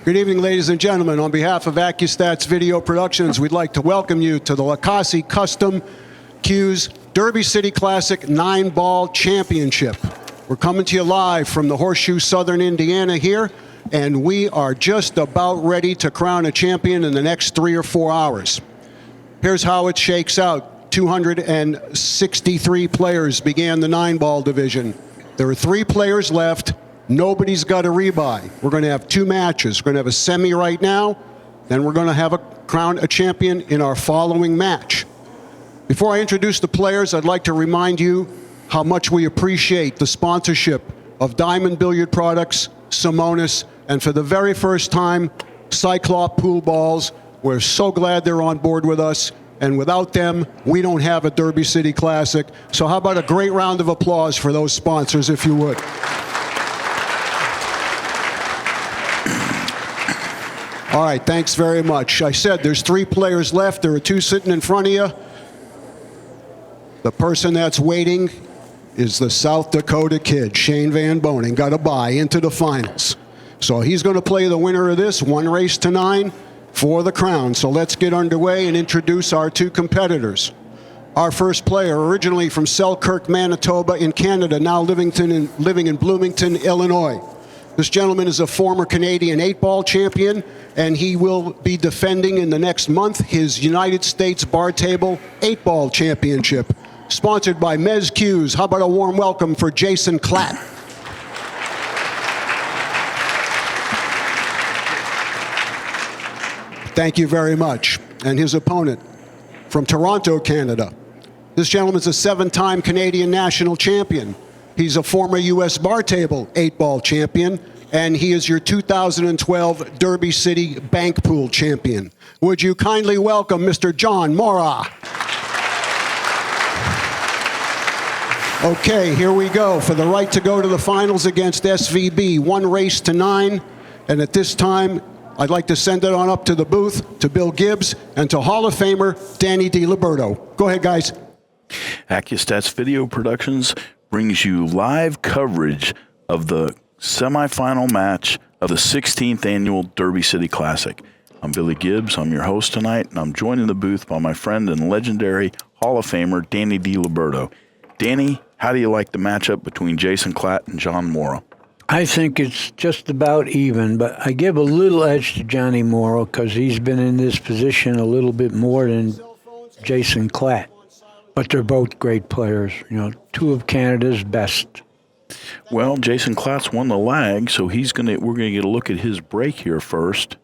Good evening, ladies and gentlemen. On behalf of ACCUSTATS Video Productions, we'd like to welcome you to the Lacassi Custom Cues Derby City Classic 9-Ball Championship. We're coming to you live from the Horseshoe Southern Indiana here, and we are just about ready to crown a champion in the next 3 or 4 hours. Here's how it shakes out. 263 players began the 9-ball division. There are 3 players left. Nobody's got a rebuy. We're going to have 2 matches. We're going to have a semi right now, then we're going to have crown a champion in our following match. Before I introduce the players, I'd like to remind you how much we appreciate the sponsorship of Diamond Billiard Products, Simonis, and for the very first time, Cyclop Pool Balls. We're so glad they're on board with us, and without them, we don't have a Derby City Classic. So how about a great round of applause for those sponsors, if you would. All right, thanks very much. I said there's 3 players left. There are 2 sitting in front of you. The person that's waiting is the South Dakota kid, Shane Van Boning, got a bye into the finals. So he's going to play the winner of this, 1 race to 9 for the crown. So let's get underway and introduce our 2 competitors. Our first player, originally from Selkirk, Manitoba in Canada, now living in Bloomington, Illinois. This gentleman is a former Canadian 8-ball champion, and he will be defending in the next month his United States Bar Table 8-ball championship. Sponsored by Mez Cues. How about a warm welcome for Jason Klatt? Thank you very much. And his opponent from Toronto, Canada. This gentleman's a 7-time Canadian national champion. He's a former U.S. Bar Table 8-ball champion, and he is your 2012 Derby City Bank Pool champion. Would you kindly welcome Mr. John Morra? Okay, here we go for the right to go to the finals against SVB. 1 race to 9, and at this time, I'd like to send it on up to the booth to Bill Gibbs and to Hall of Famer Danny DiLiberto. Go ahead, guys. ACCUSTATS Video Productions brings you live coverage of the semifinal match of the 16th Annual Derby City Classic. I'm Billy Gibbs. I'm your host tonight, and I'm joined in the booth by my friend and legendary Hall of Famer Danny DiLiberto. Danny, how do you like the matchup between Jason Klatt and John Morra? I think it's just about even, but I give a little edge to Johnny Morra because he's been in this position a little bit more than Jason Klatt. But they're both great players, 2 of Canada's best. Well, Jason Klatt's won the lag, so we're gonna get a look at his break here first.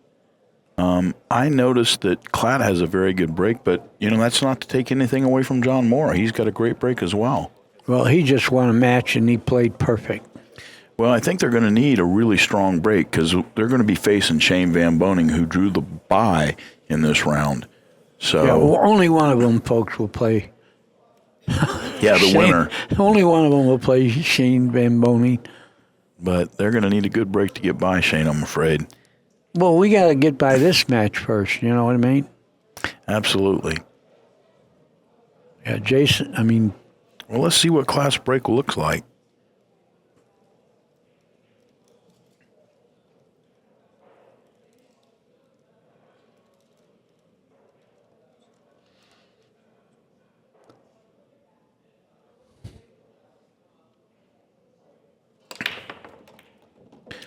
I noticed that Klatt has a very good break, but that's not to take anything away from John Morra. He's got a great break as well. Well, he just won a match and he played perfect. Well, I think they're going to need a really strong break because they're going to be facing Shane Van Boning, who drew the bye in this round. So yeah, well, only one of them folks will play. Yeah, the winner. Only one of them will play Shane Van Boning. But they're going to need a good break to get by Shane, I'm afraid. Well, we got to get by this match first, you know what I mean? Absolutely. Yeah, Jason, Well, let's see what Klatt's break looks like.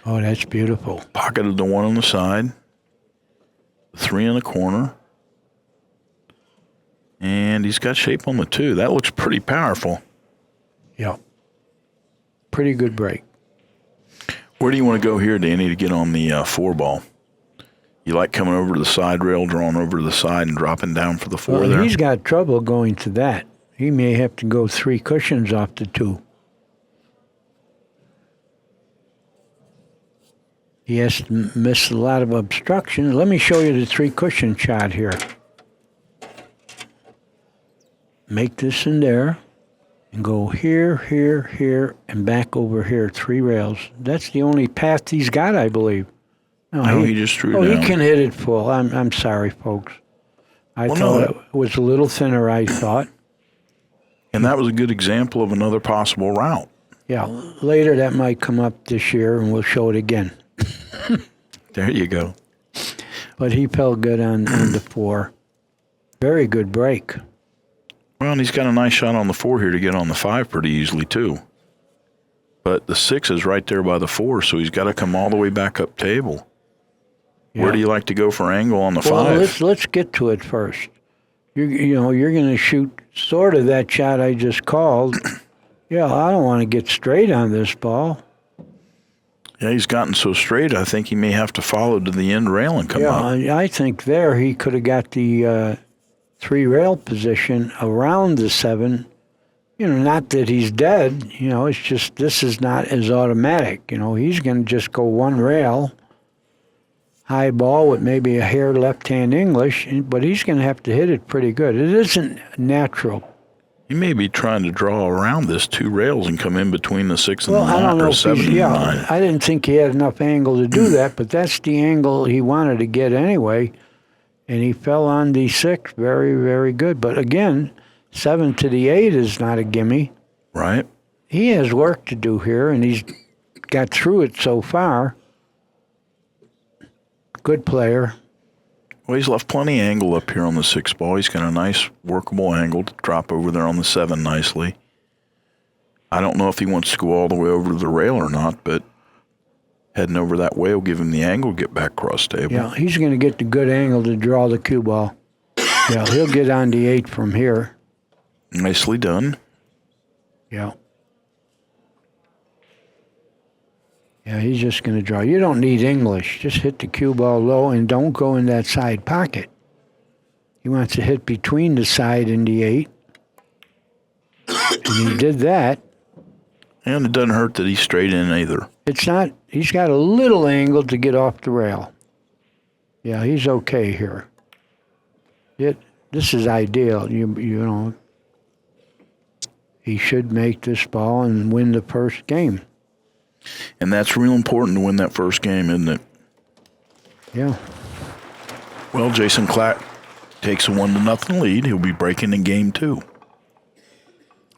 Oh, that's beautiful. Pocketed the 1 on the side, 3 in the corner, and he's got shape on the 2. That looks pretty powerful. Yeah. Pretty good break. Where do you want to go here, Danny, to get on the 4-ball? You like coming over to the side rail, drawing over to the side, and dropping down for the 4 there? He's got trouble going to that. He may have to go 3 cushions off the 2. He has to miss a lot of obstruction. Let me show you the 3-cushion shot here. Make this in there and go here, here, here, and back over here, 3 rails. That's the only path he's got, I believe. No, he just drew down. He can hit it full. I'm sorry, folks. I thought it was a little thinner, I thought. And that was a good example of another possible route. Yeah, later that might come up this year, and we'll show it again. There you go. But he felt good on the 4. Very good break. Well, and he's got a nice shot on the 4 here to get on the 5 pretty easily, too. But the 6 is right there by the 4, so he's got to come all the way back up table. Yeah. Where do you like to go for angle on the 5? Well, let's get to it first. You're going to shoot sort of that shot I just called. Yeah, I don't want to get straight on this ball. Yeah, he's gotten so straight, I think he may have to follow to the end rail and come up. Yeah, I think there he could have got the 3 rail position around the 7. Not that he's dead. It's just this is not as automatic. He's going to just go 1 rail, high ball with maybe a hair left-hand English, but he's going to have to hit it pretty good. It isn't natural. He may be trying to draw around this 2 rails and come in between the 6 and the 9, I don't know or 7 and 9. I didn't think he had enough angle to do that, but that's the angle he wanted to get anyway, and he fell on the 6. Very, very good. But again, 7 to the 8 is not a gimme. Right. He has work to do here, and he's got through it so far. Good player. Well, he's left plenty of angle up here on the 6 ball. He's got a nice workable angle to drop over there on the 7 nicely. I don't know if he wants to go all the way over to the rail or not, but heading over that way will give him the angle to get back cross table. Yeah, he's going to get the good angle to draw the cue ball. Yeah, he'll get on the 8 from here. Nicely done. Yeah. Yeah, he's just going to draw. You don't need English. Just hit the cue ball low and don't go in that side pocket. He wants to hit between the side and the 8. And he did that. And it doesn't hurt that he's straight in either. It's not. He's got a little angle to get off the rail. Yeah, he's okay here. This is ideal. He should make this ball and win the first game. And that's real important to win that first game, isn't it? Yeah. Well, Jason Klatt takes a 1-0 lead. He'll be breaking in game 2.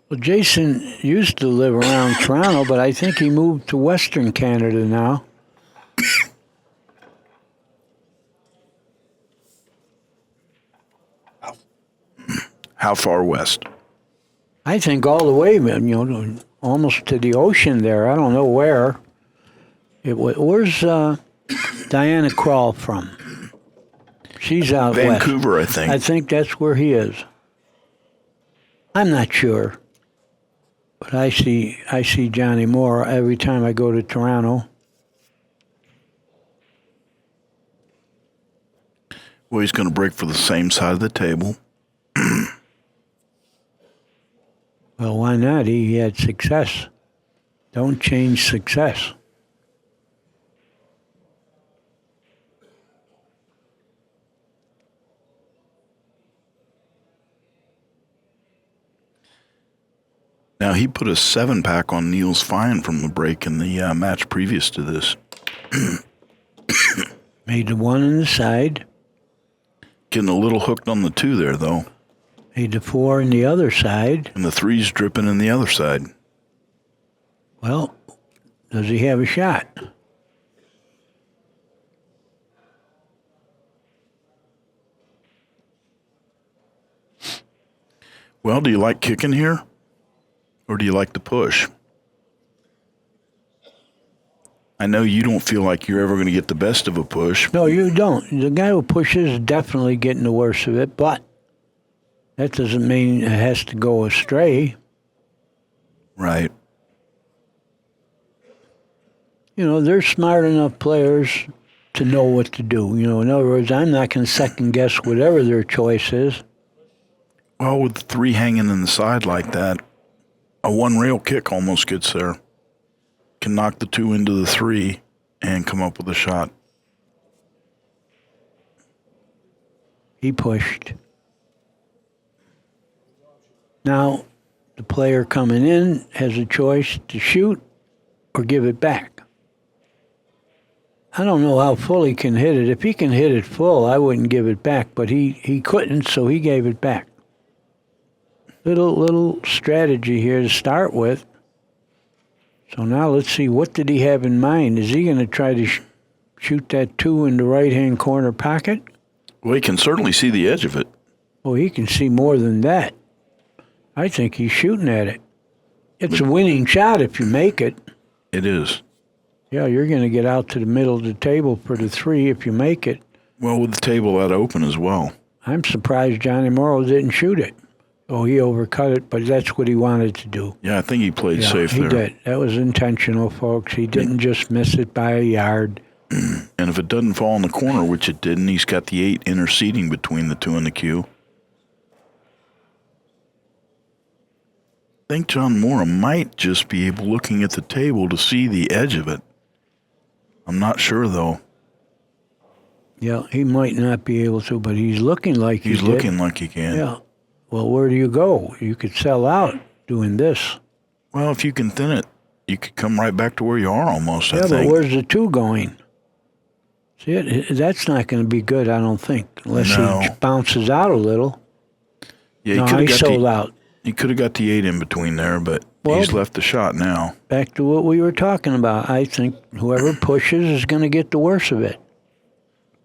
Well, Jason used to live around Toronto, but I think he moved to Western Canada now. How far west? I think all the way, almost to the ocean there. I don't know where. Where's Diana Krall from? She's out west. Vancouver, I think. I think that's where he is. I'm not sure. But I see Johnny Morra every time I go to Toronto. Well, he's going to break for the same side of the table. Well, why not? He had success. Don't change success. Now, he put a 7-pack on Niels Fine from the break in the match previous to this. Made the 1 on the side. Getting a little hooked on the 2 there, though. Made the 4 on the other side. And the 3's dripping in the other side. Well, does he have a shot? Well, do you like kicking here? Or do you like the push? I know you don't feel like you're ever going to get the best of a push. No, you don't. The guy who pushes is definitely getting the worst of it, but that doesn't mean it has to go astray. Right. They're smart enough players to know what to do. In other words, I'm not going to second guess whatever their choice is. Well, with the 3 hanging in the side like that, a 1-rail kick almost gets there. Can knock the 2 into the 3 and come up with a shot. He pushed. Now, the player coming in has a choice to shoot or give it back. I don't know how full he can hit it. If he can hit it full, I wouldn't give it back, but he couldn't, so he gave it back. Little strategy here to start with. So now let's see, what did he have in mind? Is he going to try to shoot that 2 in the right-hand corner pocket? Well, he can certainly see the edge of it. Oh, he can see more than that. I think he's shooting at it. It's a winning shot if you make it. It is. Yeah, you're going to get out to the middle of the table for the 3 if you make it. Well, with the table that open as well. I'm surprised Johnny Morrow didn't shoot it. Oh, he overcut it, but that's what he wanted to do. Yeah, I think he played safe he there. He did. That was intentional, folks. He didn't just miss it by a yard. And if it doesn't fall in the corner, which it didn't, he's got the 8 interceding between the 2 and the cue. I think John Morra might just be able, looking at the table, to see the edge of it. I'm not sure, though. Yeah, he might not be able to, but he's looking like he's looking like he can. Yeah. Well, where do you go? You could sell out doing this. Well, if you can thin it, you could come right back to where you are almost, I think. Yeah, but where's the 2 going? See, that's not going to be good, I don't think, unless he bounces out a little. Yeah, he sold out. He could have got the 8 in between there, but he's left the shot now. Back to what we were talking about. I think whoever pushes is going to get the worst of it.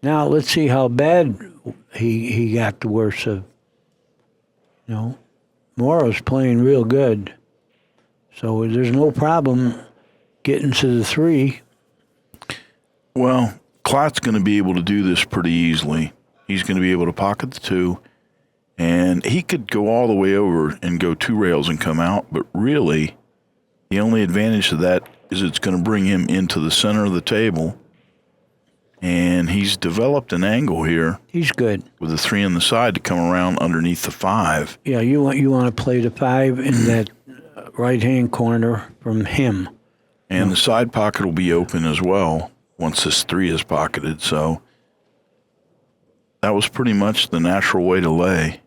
Now, let's see how bad he got the worst of. You know, Morrow's playing real good. So there's no problem getting to the 3. Well, Klatt's going to be able to do this pretty easily. He's going to be able to pocket the 2, and he could go all the way over and go 2 rails and come out, but really, the only advantage to that is it's going to bring him into the center of the table, and he's developed an angle here. He's good. With the 3 on the side to come around underneath the 5. Yeah, you want to play the 5 in that right-hand corner from him. And the side pocket will be open as well once this 3 is pocketed. So that was pretty much the natural way to lay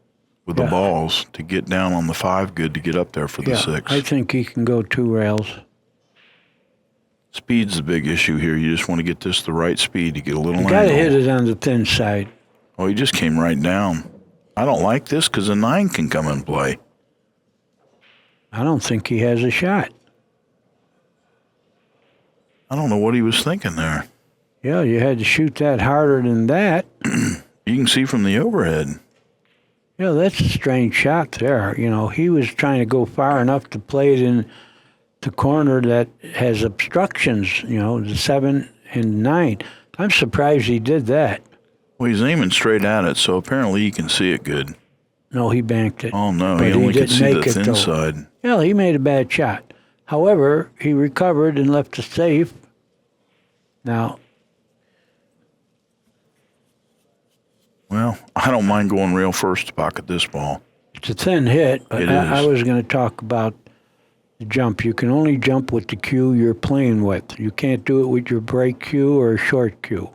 with the balls to get down on the 5 good to get up there for the 6. I think he can go 2 rails. Speed's the big issue here. You just want to get this the right speed to get a little angle. You got to hit it on the thin side. Oh, he just came right down. I don't like this because a 9 can come and play. I don't think he has a shot. I don't know what he was thinking there. Yeah, you had to shoot that harder than that. You can see from the overhead. Yeah, that's a strange shot there. You know, he was trying to go far enough to play it in the corner that has obstructions, you know, the 7 and 9. I'm surprised he did that. Well, he's aiming straight at it, so apparently he can see it good. No, he banked it. Oh, no, he only could see the thin side. Yeah, he made a bad shot. However, he recovered and left it safe. Now, well, I don't mind going rail first to pocket this ball. It's a thin hit, but It I is. was going to talk about the jump. You can only jump with the cue you're playing with. You can't do it with your break cue or a short cue.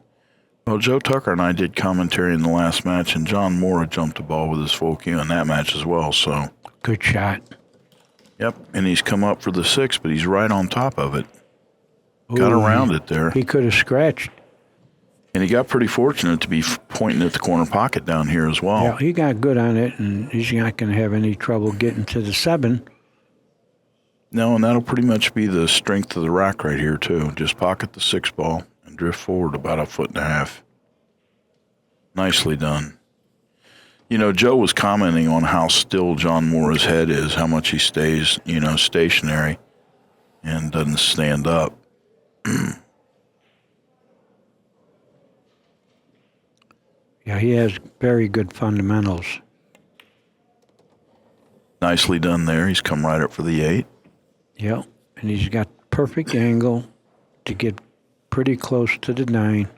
Well, Joe Tucker and I did commentary in the last match, and John Morra jumped the ball with his full cue in that match as well. So, Good shot. yep, and he's come up for the 6, but he's right on top of it. Got around it there. He could have scratched. And he got pretty fortunate to be pointing at the corner pocket down here as well. Yeah, he got good on it, and he's not going to have any trouble getting to the 7. No, and that'll pretty much be the strength of the rack right here, too. Just pocket the 6 ball and drift forward about 1.5 feet. Nicely done. You know, Joe was commenting on how still John Morra's head is, how much he stays, you know, stationary and doesn't stand up. Yeah, he has very good fundamentals. Nicely done there. He's come right up for the 8. Yeah, and he's got perfect angle to get pretty close to the 9.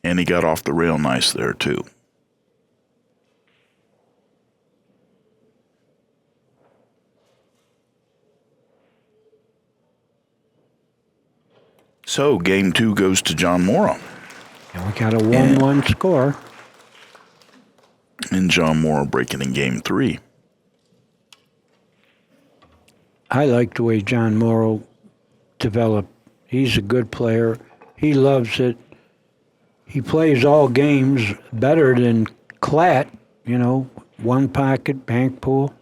And he got off the rail nice there, too. So, game 2 goes to John Morra. And we got a 1-1 score. And John Morra breaking in game 3. I like the way John Morrow developed. He's a good player. He loves it. He plays all games better than Klatt. You know, one pocket, bank pool.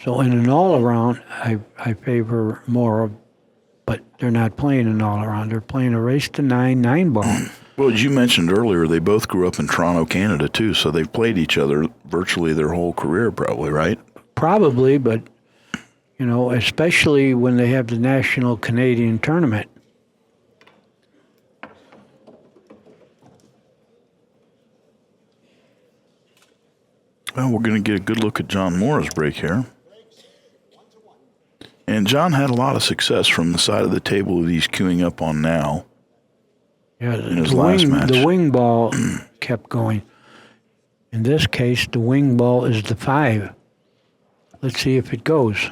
So in an all-around, I favor Morra, but they're not playing an all-around. They're playing a race to 9 ball. Well, as you mentioned earlier, they both grew up in Toronto, Canada, too, so they've played each other virtually their whole career, probably, right? Probably, but, especially when they have the National Canadian Tournament. Well, we're going to get a good look at John Morra's break here. And John had a lot of success from the side of the table that he's queuing up on now. Yeah, in his last match. The wing ball kept going. In this case, the wing ball is the 5. Let's see if it goes.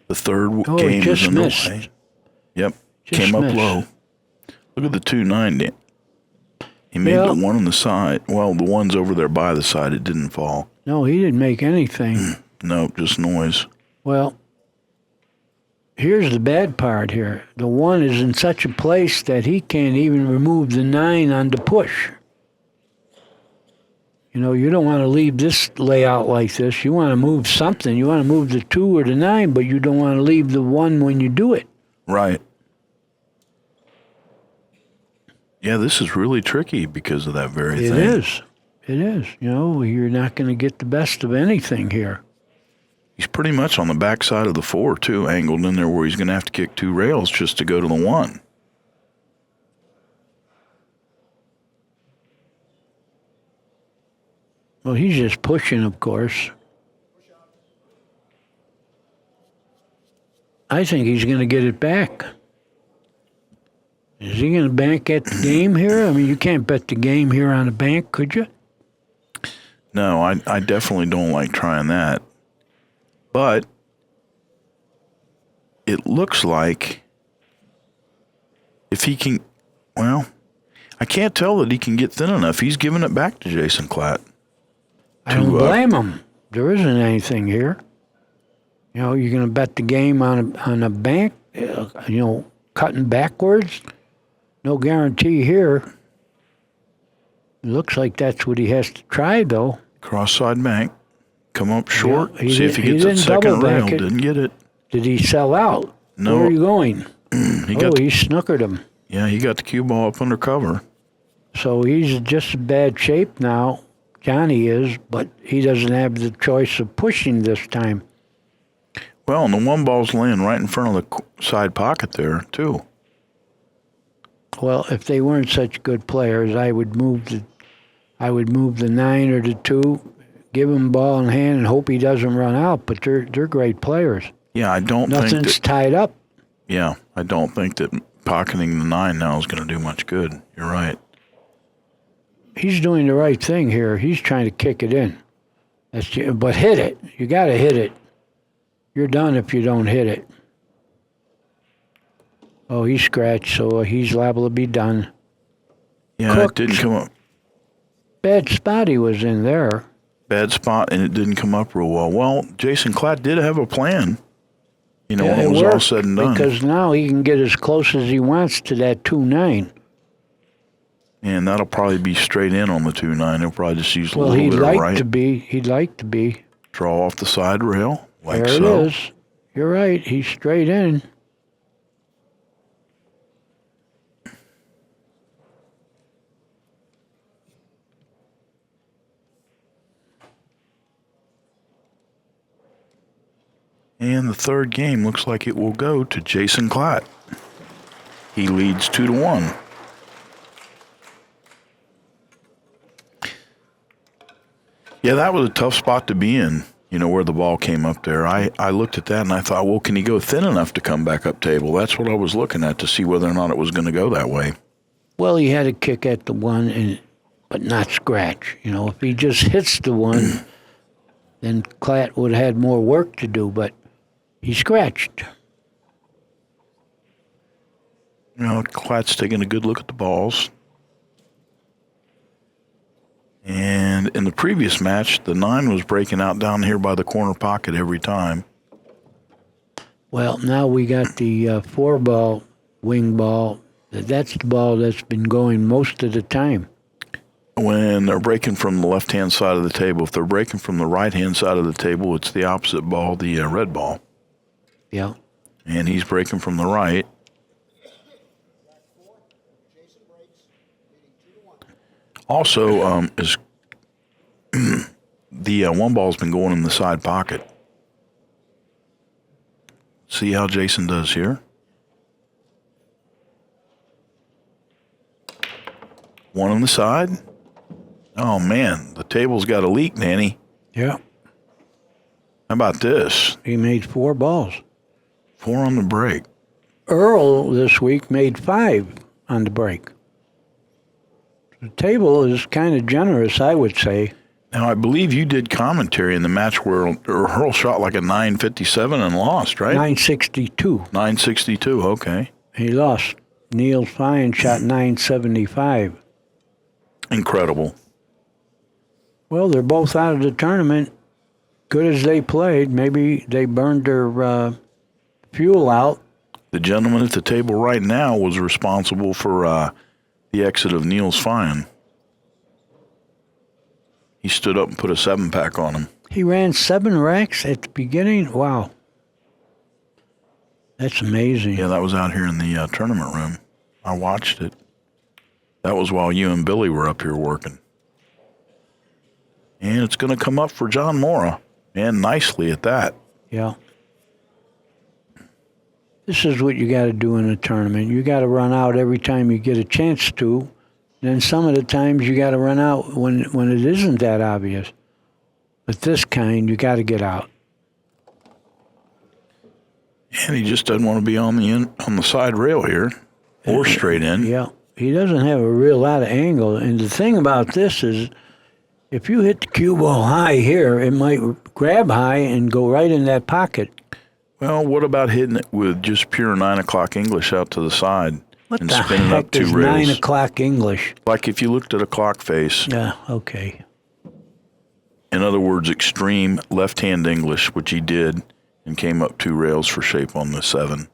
The third it game just is in the missed. way. Yep, Just came up missed. low. Look at the 2-9. He made Yeah. the one on the side. Well, the one's over there by the side. It didn't fall. No, he didn't make anything. No, just noise. Well, here's the bad part here. The 1 is in such a place that he can't even remove the 9 on the push. You don't want to leave this layout like this. You want to move something. You want to move the 2 or the 9, but you don't want to leave the 1 when you do it. Right. Yeah, this is really tricky because of that very It thing. is. It is. You're not going to get the best of anything here. He's pretty much on the backside of the 4, too, angled in there where he's going to have to kick 2 rails just to go to the 1. Well, he's just pushing, of course. I think he's going to get it back. Is he going to bank at the game here? I mean, you can't bet the game here on a bank, could you? No, I definitely don't like trying that. But it looks like if he can, well, I can't tell that he can get thin enough. He's giving it back to Jason Klatt. I don't blame him. There isn't anything here. You're going to bet the game on a bank, cutting backwards. No guarantee here. It looks like that's what he has to try, though. Cross-side bank. Come up short. Yeah, see if he gets that second rail. Didn't get it. Did he sell out? No. Where are you going? He snookered him. Yeah, he got the cue ball up under cover. So he's just in bad shape now. Johnny is, but he doesn't have the choice of pushing this time. Well, and the 1 ball's laying right in front of the side pocket there, too. Well, if they weren't such good players, I would move the 9 or the 2, give him ball in hand, and hope he doesn't run out. But they're great players. Yeah, I don't think Nothing's tied up. Yeah, I don't think that pocketing the 9 now is going to do much good. You're right. He's doing the right thing here. He's trying to kick it in. But hit it. You got to hit it. You're done if you don't hit it. Oh, he scratched, so he's liable to be done. Yeah, Cooked. It didn't come up. Bad spot he was in there. Bad spot, and it didn't come up real well. Well, Jason Klatt did have a plan, when it was all said and done. Because now he can get as close as he wants to that 2-9. And that'll probably be straight in on the 2-9. He'll probably just use a little He'd bit of like right. to be. He'd like to be. Draw off the side rail, like There so. it is. You're right. He's straight in. And the third game looks like it will go to Jason Klatt. He leads 2-1. Yeah, that was a tough spot to be in, where the ball came up there. I looked at that and I thought, well, can he go thin enough to come back up table? That's what I was looking at to see whether or not it was going to go that way. Well, he had a kick at the 1, but not scratch. If he just hits the 1, then Klatt would have had more work to do, but he scratched. Klatt's taking a good look at the balls. And in the previous match, the 9 was breaking out down here by the corner pocket every time. Well, now we got the 4-ball wing ball. That's the ball that's been going most of the time. When they're breaking from the left-hand side of the table, if they're breaking from the right-hand side of the table, it's the opposite ball, the red ball. Yeah. And he's breaking from the right. Also, is the 1 ball's been going in the side pocket. See how Jason does here? 1 on the side. Oh, man, the table's got a leak, Danny. Yeah. How about this? He made 4 balls. 4 on the break. Earl this week made 5 on the break. The table is kind of generous, I would say. Now, I believe you did commentary in the match where Earl shot like a 957 and lost, right? 962. 962, okay. He lost. Neil Fine shot 975. Incredible. Well, they're both out of the tournament. Good as they played, maybe they burned their fuel out. The gentleman at the table right now was responsible for the exit of Neil's Fine. He stood up and put a 7-pack on him. He ran 7 racks at the beginning? Wow. That's amazing. Yeah, that was out here in the tournament room. I watched it. That was while you and Billy were up here working. And it's going to come up for John Morra, and nicely at that. Yeah. This is what you got to do in a tournament. You got to run out every time you get a chance to. Then some of the times you got to run out when it isn't that obvious. But this kind, you got to get out. And he just doesn't want to be on the side rail here, or straight in. Yeah. He doesn't have a real lot of angle. And the thing about this is, if you hit the cue ball high here, it might grab high and go right in that pocket. Well, what about hitting it with just pure 9 o'clock English out to the side What and the spinning heck up 2 is rails? 9 o'clock English? Like if you looked at a clock face. Yeah, okay. In other words, extreme left-hand English, which he did, and came up 2 rails for shape on the 7.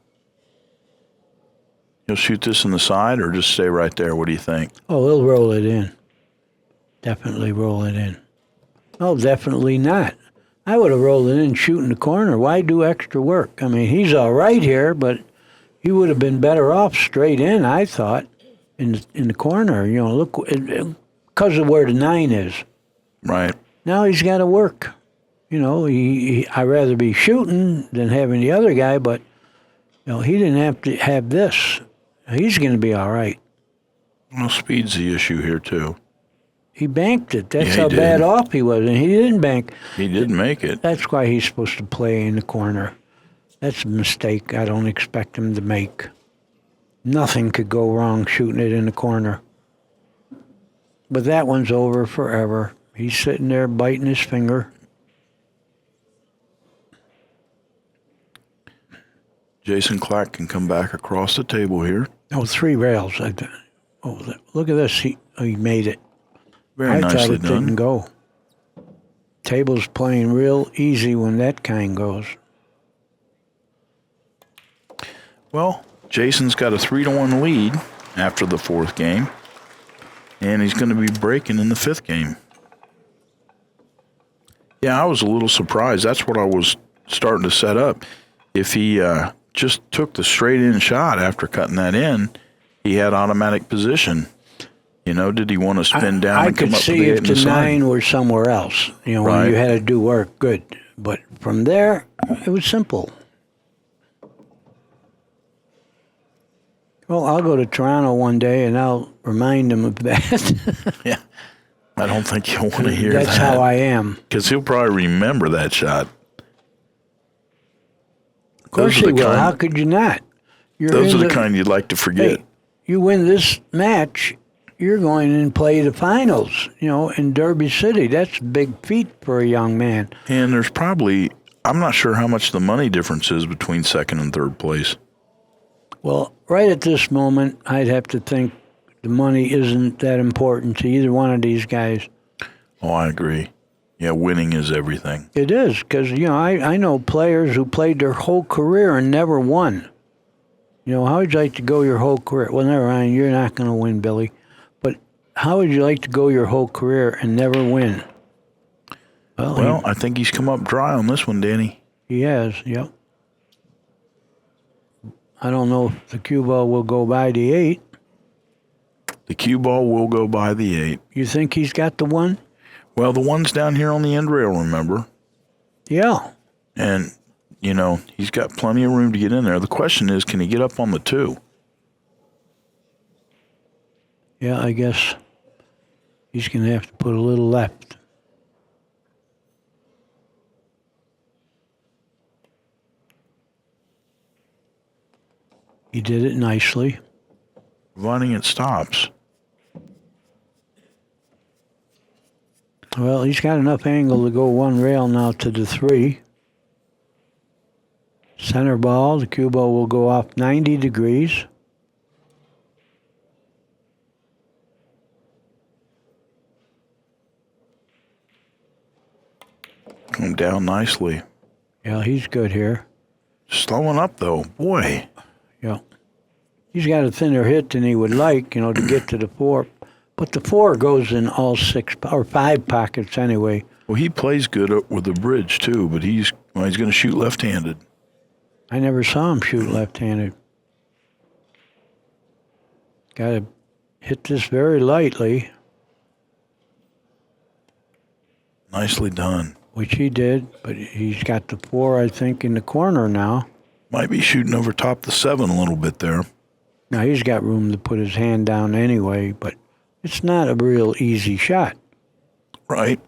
You'll shoot this in the side or just stay right there? What do you think? Oh, he'll roll it in. Definitely roll it in. Oh, definitely not. I would have rolled it in, shoot in the corner. Why do extra work? I mean, he's all right here, but he would have been better off straight in, I thought, in the corner. You know, look, because of where the 9 is. Right. Now he's got to work. You know, I'd rather be shooting than having the other guy, but you know, he didn't have to have this. He's going to be all right. Well, speed's the issue here, too. He banked it. That's Yeah, he how did. bad off he was, and he didn't bank. He did make it. That's why he's supposed to play in the corner. That's a mistake I don't expect him to make. Nothing could go wrong shooting it in the corner. But that one's over forever. He's sitting there biting his finger. Jason Klatt can come back across the table here. Oh, 3 rails. Look at this. He made it. Very I nicely thought it done. didn't go. Table's playing real easy when that kind goes. Well, Jason's got a 3-1 lead after the 4th game, and he's going to be breaking in the 5th game. Yeah, I was a little surprised. That's what I was starting to set up. If he just took the straight-in shot after cutting that in, he had automatic position. You know, did he want to spin down I and come could up to see the 8 if in the the side? 9 were somewhere else. You know, Right. when you had to do work, good. But from there, it was simple. Well, I'll go to Toronto one day and I'll remind him of that. Yeah, I don't think he'll want to hear that. That's how I am. Because he'll probably remember that shot. Of course Those are he the will. kind- How could you not? Those in are the kind you'd like to forget. Hey, you win this match, you're going and play the finals, you know, in Derby City. That's a big feat for a young man. And there's probably, I'm not sure how much the money difference is between 2nd and 3rd place. Well, right at this moment, I'd have to think the money isn't that important to either one of these guys. Oh, I agree. Yeah, winning is everything. It is, because, I know players who played their whole career and never won. How would you like to go your whole career? Well, never mind, you're not going to win, Billy. But how would you like to go your whole career and never win? Well, I think he's come up dry on this one, Danny. He has, yep. I don't know if the cue ball will go by the 8. The cue ball will go by the 8. You think he's got the 1? Well, the 1's down here on the end rail, remember? Yeah. And, he's got plenty of room to get in there. The question is, can he get up on the 2? Yeah, I guess he's going to have to put a little left. He did it nicely. Providing it stops. Well, he's got enough angle to go 1 rail now to the 3. Center ball, the cue ball will go off 90 degrees. Come down nicely. Yeah, he's good here. Slowing up, though. Boy. Yeah. He's got a thinner hit than he would like, to get to the 4. But the 4 goes in all 6 or 5 pockets anyway. Well, he plays good with the bridge, too, but he's going to shoot left-handed. I never saw him shoot left-handed. Got to hit this very lightly. Nicely done. Which he did, but he's got the 4, I think, in the corner now. Might be shooting over top the 7 a little bit there. Now, he's got room to put his hand down anyway, but it's not a real easy shot. Right.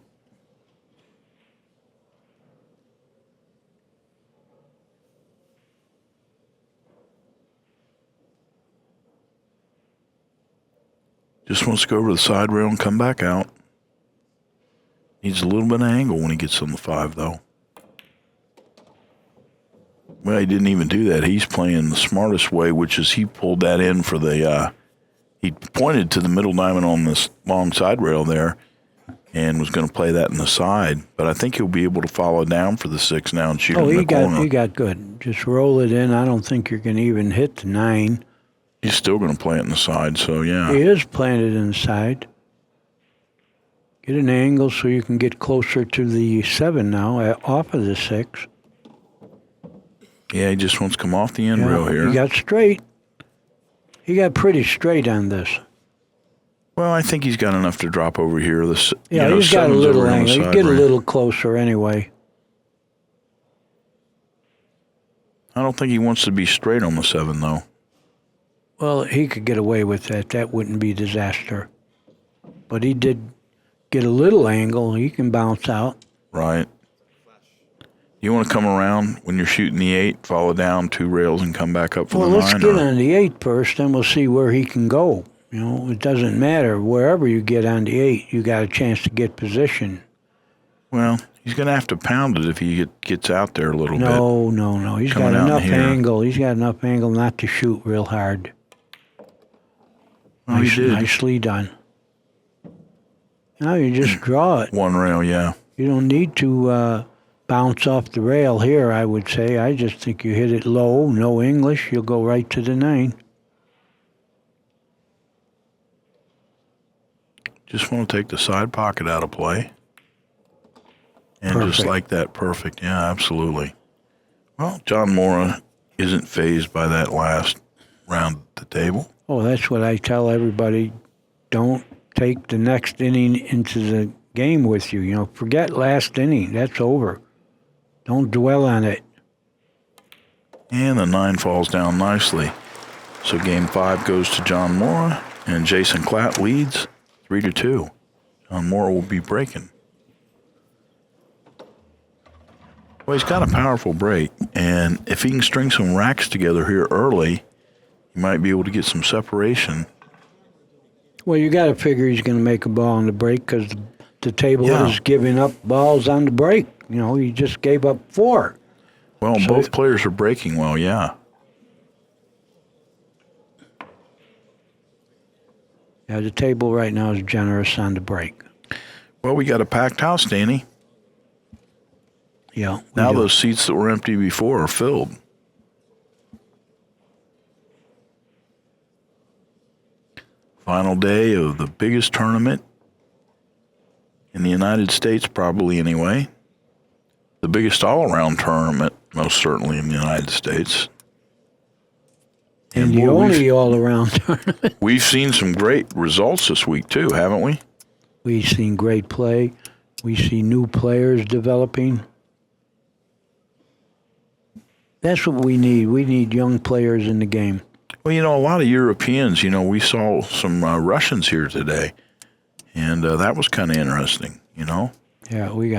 Just wants to go over the side rail and come back out. Needs a little bit of angle when he gets on the 5, though. Well, he didn't even do that. He's playing the smartest way, which is he pulled that in for the, he pointed to the middle diamond on this long side rail there and was going to play that in the side. But I think he'll be able to follow down for the 6 now and shoot in the corner. He got good. Just roll it in. I don't think you're going to even hit the 9. He's still going to play it in the side, so yeah. He is playing it inside. Get an angle so you can get closer to the 7 now, off of the 6. Yeah, he just wants to come off the end rail here. He got straight. He got pretty straight on this. Well, I think he's got enough to drop over here. He's got a little angle. He'd get a little closer anyway. I don't think he wants to be straight on the 7, though. Well, he could get away with that. That wouldn't be disaster. But he did get a little angle. He can bounce out. Right. You want to come around when you're shooting the 8, follow down 2 rails, and come back up for the 9? Well, let's get on the 8 first, then we'll see where he can go. It doesn't matter. Wherever you get on the 8, you got a chance to get position. Well, he's going to have to pound it if he gets out there a little bit. No. He's got enough angle. He's got enough angle not to shoot real hard. He did. Nicely done. Now you just draw it. 1 rail, yeah. You don't need to bounce off the rail here, I would say. I just think you hit it low, no English, you'll go right to the 9. Just want to take the side pocket out of play. And Perfect. Just like that, perfect. Yeah, absolutely. Well, John Morra isn't fazed by that last round at the table. Oh, that's what I tell everybody. Don't take the next inning into the game with you. Forget last inning. That's over. Don't dwell on it. And the 9 falls down nicely. So game 5 goes to John Morra, and Jason Klatt leads 3-2. John Morra will be breaking. Well, he's got a powerful break, and if he can string some racks together here early, he might be able to get some separation. Well, you got to figure he's going to make a ball on the break because the table is giving up balls on the break. He just gave up 4. Well, both players are breaking well, yeah. Yeah, the table right now is generous on the break. Well, we got a packed house, Danny. Yeah. Now those seats that were empty before are filled. Final day of the biggest tournament in the United States, probably anyway. The biggest all-around tournament, most certainly in the United States. And the only all-around tournament. We've seen some great results this week, too, haven't we? We've seen great play. We see new players developing. That's what we need. We need young players in the game. Well, a lot of Europeans, we saw some Russians here today, and that was kind of interesting, Yeah, we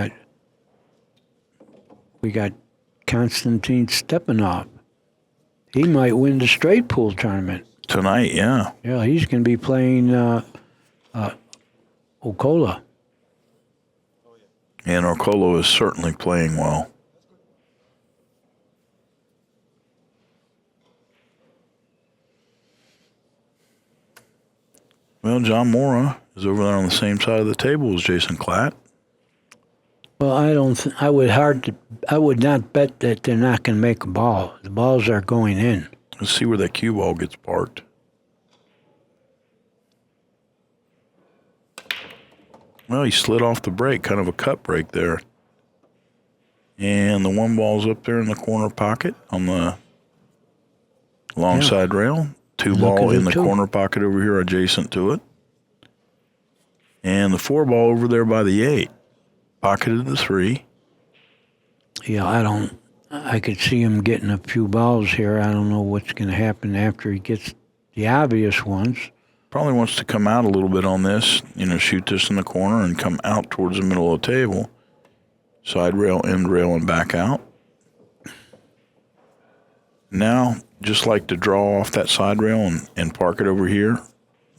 got Konstantin Stepanov. He might win the straight pool tournament. Tonight, yeah. Yeah, he's going to be playing Okola. And Okola is certainly playing well. Well, John Morra is over there on the same side of the table as Jason Klatt. Well, I would not bet that they're not going to make a ball. The balls are going in. Let's see where that cue ball gets parked. Well, he slid off the break, kind of a cut break there. And the one ball's up there in the corner pocket on the long side rail. Two ball in the corner pocket over here adjacent to it. And the 4 ball over there by the 8. Pocketed the 3. Yeah, I could see him getting a few balls here. I don't know what's going to happen after he gets the obvious ones. Probably wants to come out a little bit on this, shoot this in the corner and come out towards the middle of the table. Side rail, end rail, and back out. Now, just like to draw off that side rail and park it over here.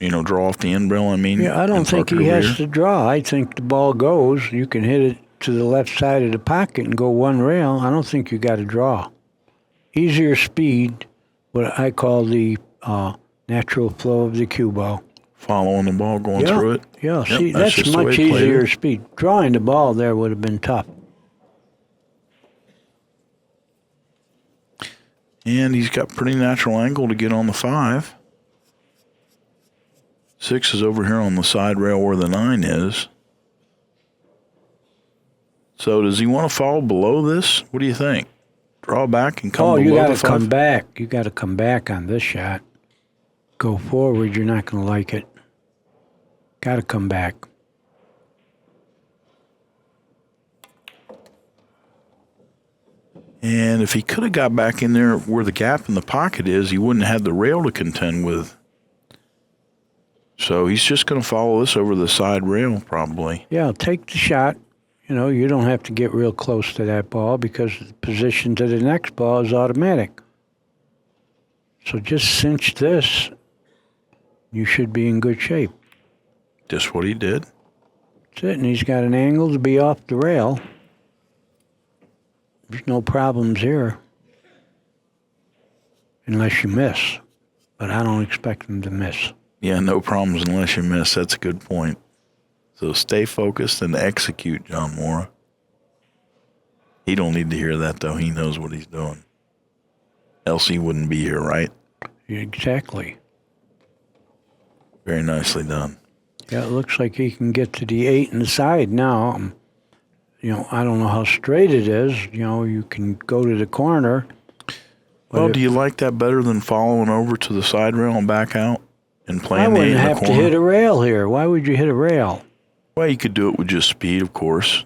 Draw off the end rail, Yeah, I don't think he has to draw. I think the ball goes. You can hit it to the left side of the pocket and go one rail. I don't think you got to draw. Easier speed, what I call the natural flow of the cue ball. Following the ball, going through it. Yeah, see, that's much easier speed. Drawing the ball there would have been tough. And he's got pretty natural angle to get on the 5. 6 is over here on the side rail where the 9 is. So does he want to fall below this? What do you think? Draw back and come below the 5? Oh, you got to come back. You got to come back on this shot. Go forward, you're not going to like it. Got to come back. And if he could have got back in there where the gap in the pocket is, he wouldn't have had the rail to contend with. So he's just going to follow this over the side rail, probably. Yeah, take the shot. You don't have to get real close to that ball because the position to the next ball is automatic. So just cinch this. You should be in good shape. Just what he did. That's it, and he's got an angle to be off the rail. There's no problems here. Unless you miss. But I don't expect him to miss. Yeah, no problems unless you miss. That's a good point. So stay focused and execute, John Morra. He don't need to hear that, though. He knows what he's doing. Else he wouldn't be here, right? Exactly. Very nicely done. Yeah, it looks like he can get to the 8 and the side now. I don't know how straight it is. You can go to the corner. Well, do you like that better than following over to the side rail and back out and playing the 8 in the corner? I wouldn't have to hit a rail here. Why would you hit a rail? Well, you could do it with just speed, of course.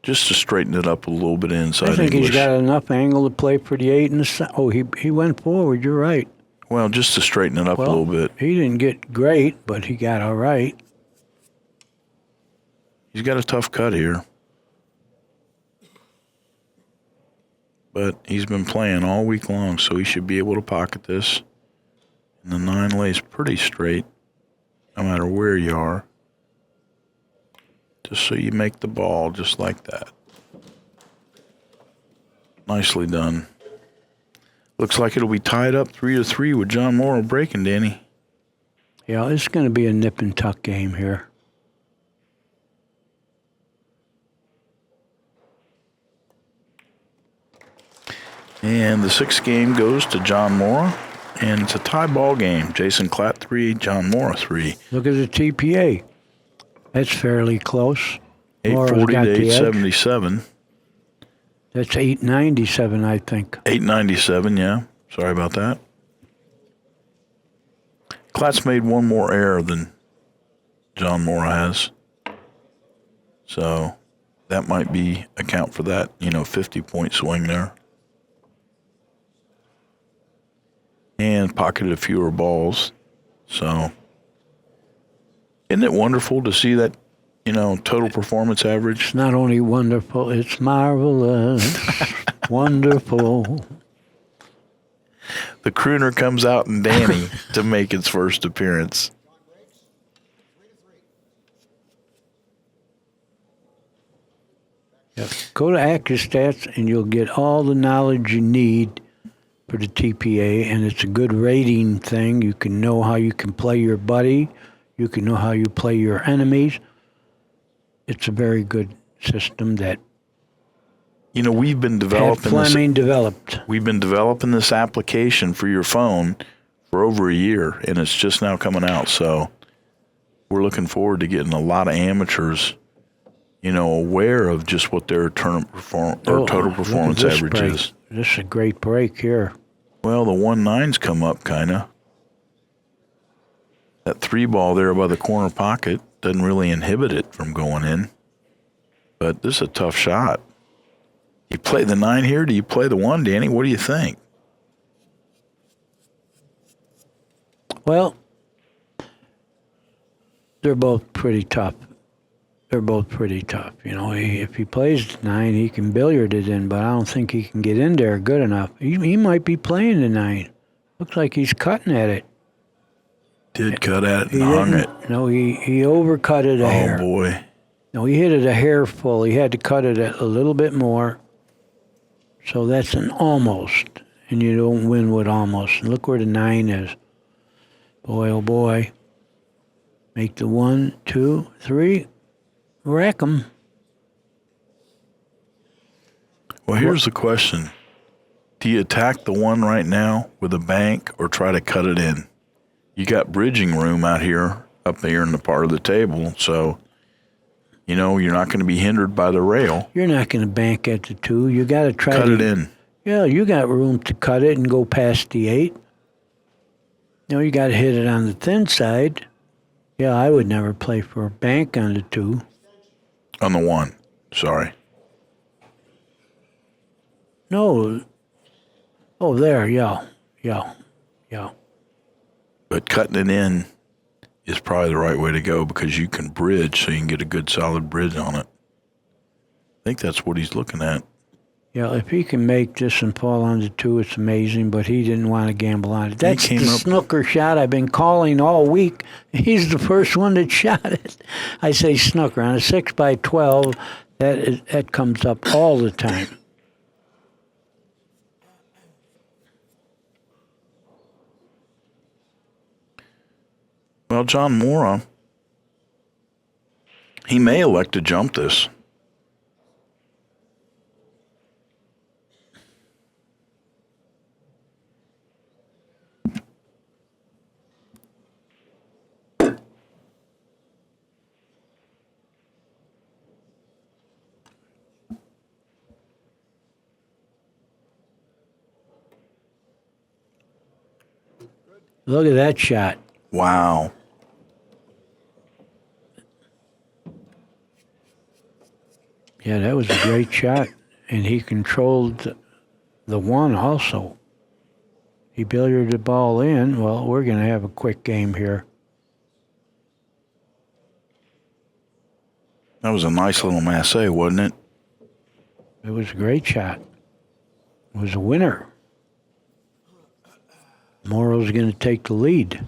Just to straighten it up a little bit inside. I think English. He's got enough angle to play for the 8 and the side. Oh, he went forward. You're right. Well, just to straighten it up a little bit. He didn't get great, but he got all right. He's got a tough cut here. But he's been playing all week long, so he should be able to pocket this. And the 9 lays pretty straight, no matter where you are. Just so you make the ball just like that. Nicely done. Looks like it'll be tied up 3-3 with John Morra breaking, Danny. Yeah, it's going to be a nip and tuck game here. And the sixth game goes to John Morra, and it's a tie ball game. Jason Klatt 3, John Morra 3. Look at the TPA. That's fairly close. 840 to 877. That's 897, I think. 897, yeah. Sorry about that. Klatt's made one more error than John Morra has. So that might be account for that, 50-point swing there. And pocketed fewer balls. So isn't it wonderful to see that, total performance average? It's not only wonderful, it's marvelous. Wonderful. The crooner comes out in Danny to make its first appearance. Yep. Go to ACCUSTATS and you'll get all the knowledge you need for the TPA, and it's a good rating thing. You can know how you can play your buddy. You can know how you play your enemies. It's a very good system that we've been developing Fleming developed. We've been developing this application for your phone for over a year, and it's just now coming out. So we're looking forward to getting a lot of amateurs, aware of just what their total performance average is. This is a great break here. Well, the 1-9's come up, kind of. That 3 ball there by the corner pocket doesn't really inhibit it from going in. But this is a tough shot. You play the 9 here? Do you play the 1, Danny? What do you think? Well, they're both pretty tough. If he plays the 9, he can billiard it in, but I don't think he can get in there good enough. He might be playing the 9. Looks like he's cutting at it. Did cut at it and hung it. No, he overcut it a hair. Oh, boy. No, he hit it a hair full. He had to cut it a little bit more. So that's an almost, and you don't win with almost. And look where the 9 is. Boy, oh boy. Make the 1, 2, 3. Wreck 'em. Well, here's the question. Do you attack the 1 right now with a bank or try to cut it in? You got bridging room out here, up there in the part of the table, so, you're not going to be hindered by the rail. You're not going to bank at the 2. You got to try to cut it in. Yeah, you got room to cut it and go past the 8. You got to hit it on the thin side. Yeah, I would never play for a bank on the 2. On the 1, sorry. No. Oh, there, yeah. But cutting it in is probably the right way to go because you can bridge so you can get a good solid bridge on it. I think that's what he's looking at. Yeah, if he can make this and fall on the 2, it's amazing, but he didn't want to gamble on it. That's the snooker shot I've been calling all week. He's the first one that shot it. I say snooker. On a 6x12, that comes up all the time. Well, John Morra, he may elect to jump this. Look at that shot. Wow. Yeah, that was a great shot. And he controlled the 1 also. He billiarded the ball in. Well, we're going to have a quick game here. That was a nice little masse, wasn't it? It was a great shot. It was a winner. Morrow's going to take the lead.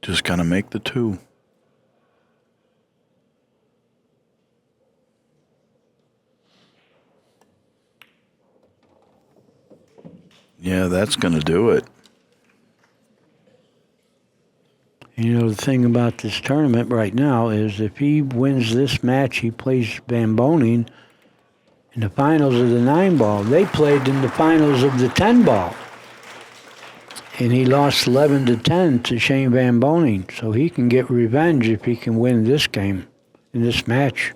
Just kind of make the 2. Yeah, that's going to do it. the thing about this tournament right now is if he wins this match, he plays Van Boning in the finals of the 9-ball. They played in the finals of the 10-ball. And he lost 11-10 to Shane Van Boning. So he can get revenge if he can win this game, in this match.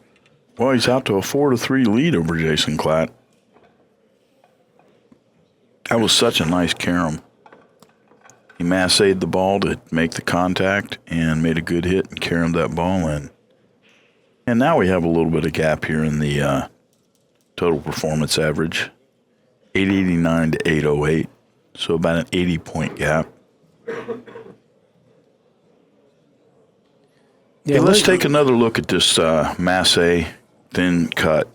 Well, he's out to a 4-3 lead over Jason Klatt. That was such a nice carom. He massaged the ball to make the contact and made a good hit and caromed that ball in. And now we have a little bit of gap here in the total performance average. 889 to 808. So about an 80-point gap. Yeah, Hey, let's take another look at this Massey thin cut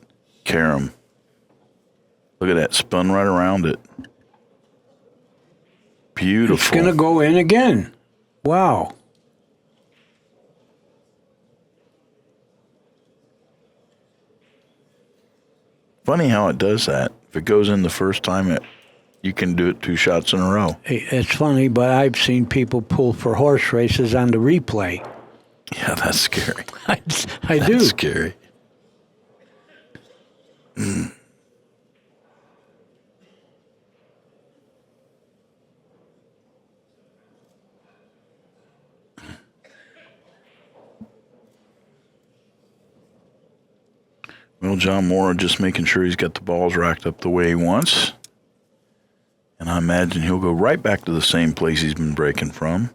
carom. Look at that, spun right around it. Beautiful. It's going to go in again. Wow. Funny how it does that. If it goes in the first time, you can do it 2 shots in a row. It's funny, but I've seen people pull for horse races on the replay. Yeah, that's scary. I do. That's scary. Well, John Morra just making sure he's got the balls racked up the way he wants. And I imagine he'll go right back to the same place he's been breaking from.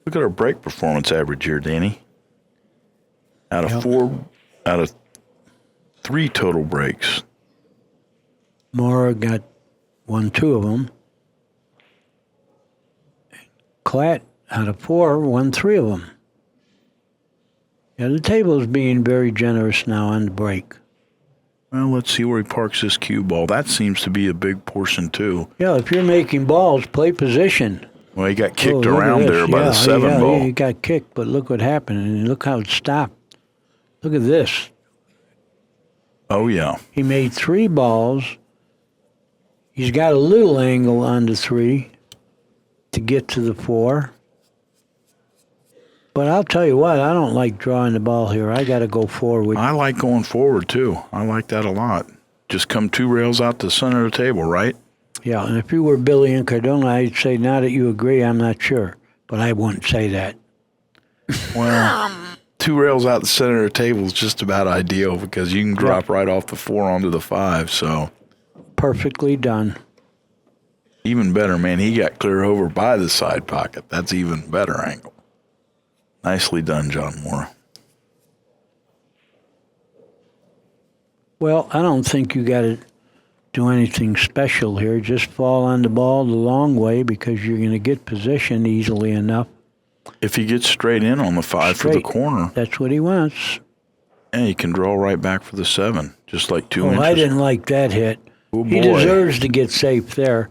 Look at our break performance average here, Danny. Out of 3 total breaks. Morra got 2 of them. Klatt, out of 4, won 3 of them. Yeah, the table is being very generous now on the break. Well, let's see where he parks this cue ball. That seems to be a big portion, too. Yeah, if you're making balls, play position. Well, he got kicked around there by the 7 ball. He got kicked, but look what happened, and look how it stopped. Look at this. Oh, yeah. He made 3 balls. He's got a little angle on the 3 to get to the 4. But I'll tell you what, I don't like drawing the ball here. I got to go forward. I like going forward, too. I like that a lot. Just come 2 rails out the center of the table, right? Yeah, and if you were Billy and Cardona, I'd say, now that you agree, I'm not sure. But I wouldn't say that. Well, 2 rails out the center of the table is just about ideal because you can drop right off the 4 onto the 5, so. Perfectly done. Even better, man. He got clear over by the side pocket. That's even better angle. Nicely done, John Morra. Well, I don't think you got to do anything special here. Just fall on the ball the long way because you're going to get position easily enough. If he gets straight in on the 5 for the corner. That's what he wants. And he can draw right back for the 7, just like 2 inches. I didn't like that hit. Oh, he boy. deserves to get safe there.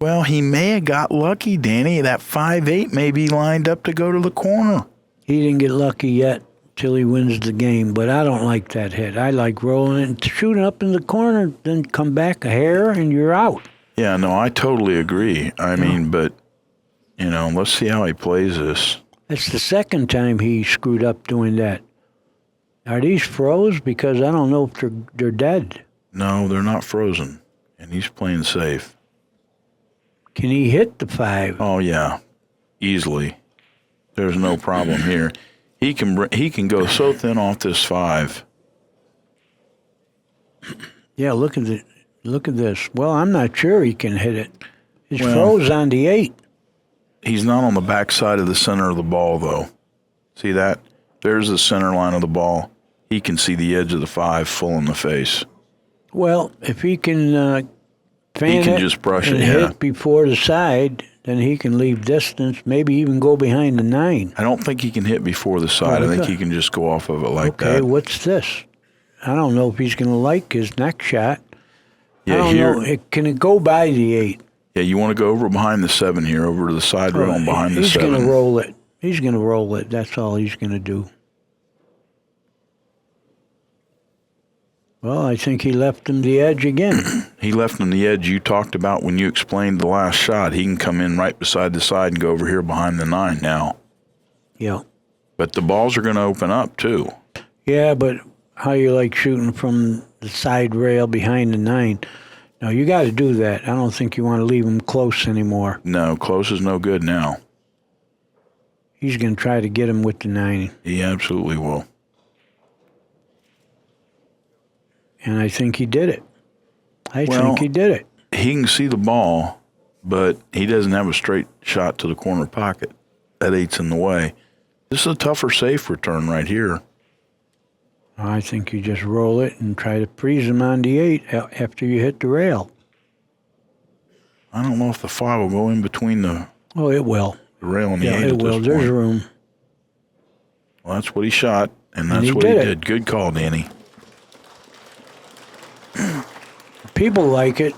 Well, he may have got lucky, Danny. That 5-8 may be lined up to go to the corner. He didn't get lucky yet till he wins the game, but I don't like that hit. I like rolling it and shooting up in the corner, then come back a hair and you're out. Yeah, no, I totally agree. I mean, but, let's see how he plays this. That's the second time he screwed up doing that. Are these froze? Because I don't know if they're dead. No, they're not frozen, and he's playing safe. Can he hit the 5? Oh, yeah, easily. There's no problem here. He can go so thin off this 5. Yeah, look at this. Well, I'm not sure he can hit it. He's froze on the 8. He's not on the back side of the center of the ball, though. See that? There's the center line of the ball. He can see the edge of the 5 full in the face. Well, if he can fan it just brush and it, hit before the side, then he can leave distance, maybe even go behind the 9. I don't think he can hit before the side. I think he can just go off of it like that. Okay, what's this? I don't know if he's going to like his next shot. Yeah, I don't know. Can it go by the 8? Yeah, you want to go over behind the 7 here, over to the side rail and behind the 7. He's going to roll it. He's going to roll it. That's all he's going to do. Well, I think he left him the edge again. He left him the edge you talked about when you explained the last shot. He can come in right beside the side and go over here behind the 9 now. Yeah. But the balls are going to open up, too. Yeah, but how you like shooting from the side rail behind the 9? No, you got to do that. I don't think you want to leave him close anymore. No, close is no good now. He's going to try to get him with the 9. He absolutely will. And I think he did it. I think he did it. He can see the ball, but he doesn't have a straight shot to the corner pocket. That 8's in the way. This is a tougher safe return right here. I think you just roll it and try to freeze him on the 8 after you hit the rail. I don't know if the 5 will go in between the Oh, it will. rail and the 8 Yeah, at it will. this There's point. room. Well, that's what he shot, and that's he what he did it. did. Good call, Danny. People like it.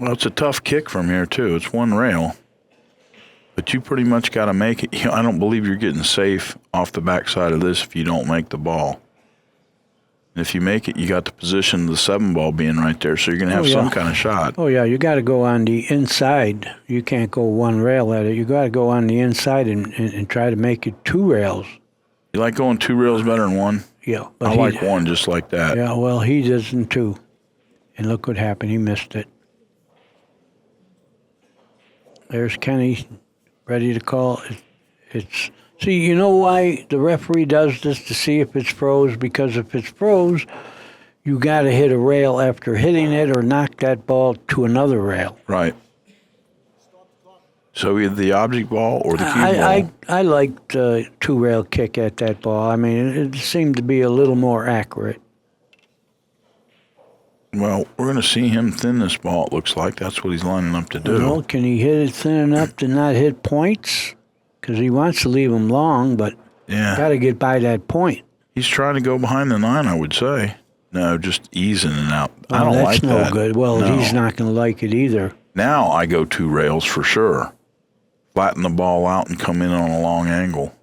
Well, it's a tough kick from here, too. It's one rail. But you pretty much got to make it. I don't believe you're getting safe off the backside of this if you don't make the ball. And if you make it, you got the position of the 7 ball being right there, so you're going to have some kind of shot. Oh, yeah, you got to go on the inside. You can't go one rail at it. You got to go on the inside and try to make it 2 rails. You like going 2 rails better than 1? Yeah. I like 1 just like that. Yeah, well, he doesn't too. And look what happened. He missed it. There's Kenny ready to call. It's see, you know why the referee does this to see if it's froze? Because if it's froze, you got to hit a rail after hitting it or knock that ball to another rail. Right. So either the object ball or the cue ball. I liked 2-rail kick at that ball. I mean, it seemed to be a little more accurate. Well, we're going to see him thin this ball, it looks like. That's what he's lining up to do. Well, can he hit it thin enough to not hit points? Because he wants to leave them long, but got to get by that point. He's trying to go behind the 9, I would say. No, just easing it out. I don't like that. That's no good. Well, he's not going to like it either. Now I go 2 rails for sure. Flatten the ball out and come in on a long angle.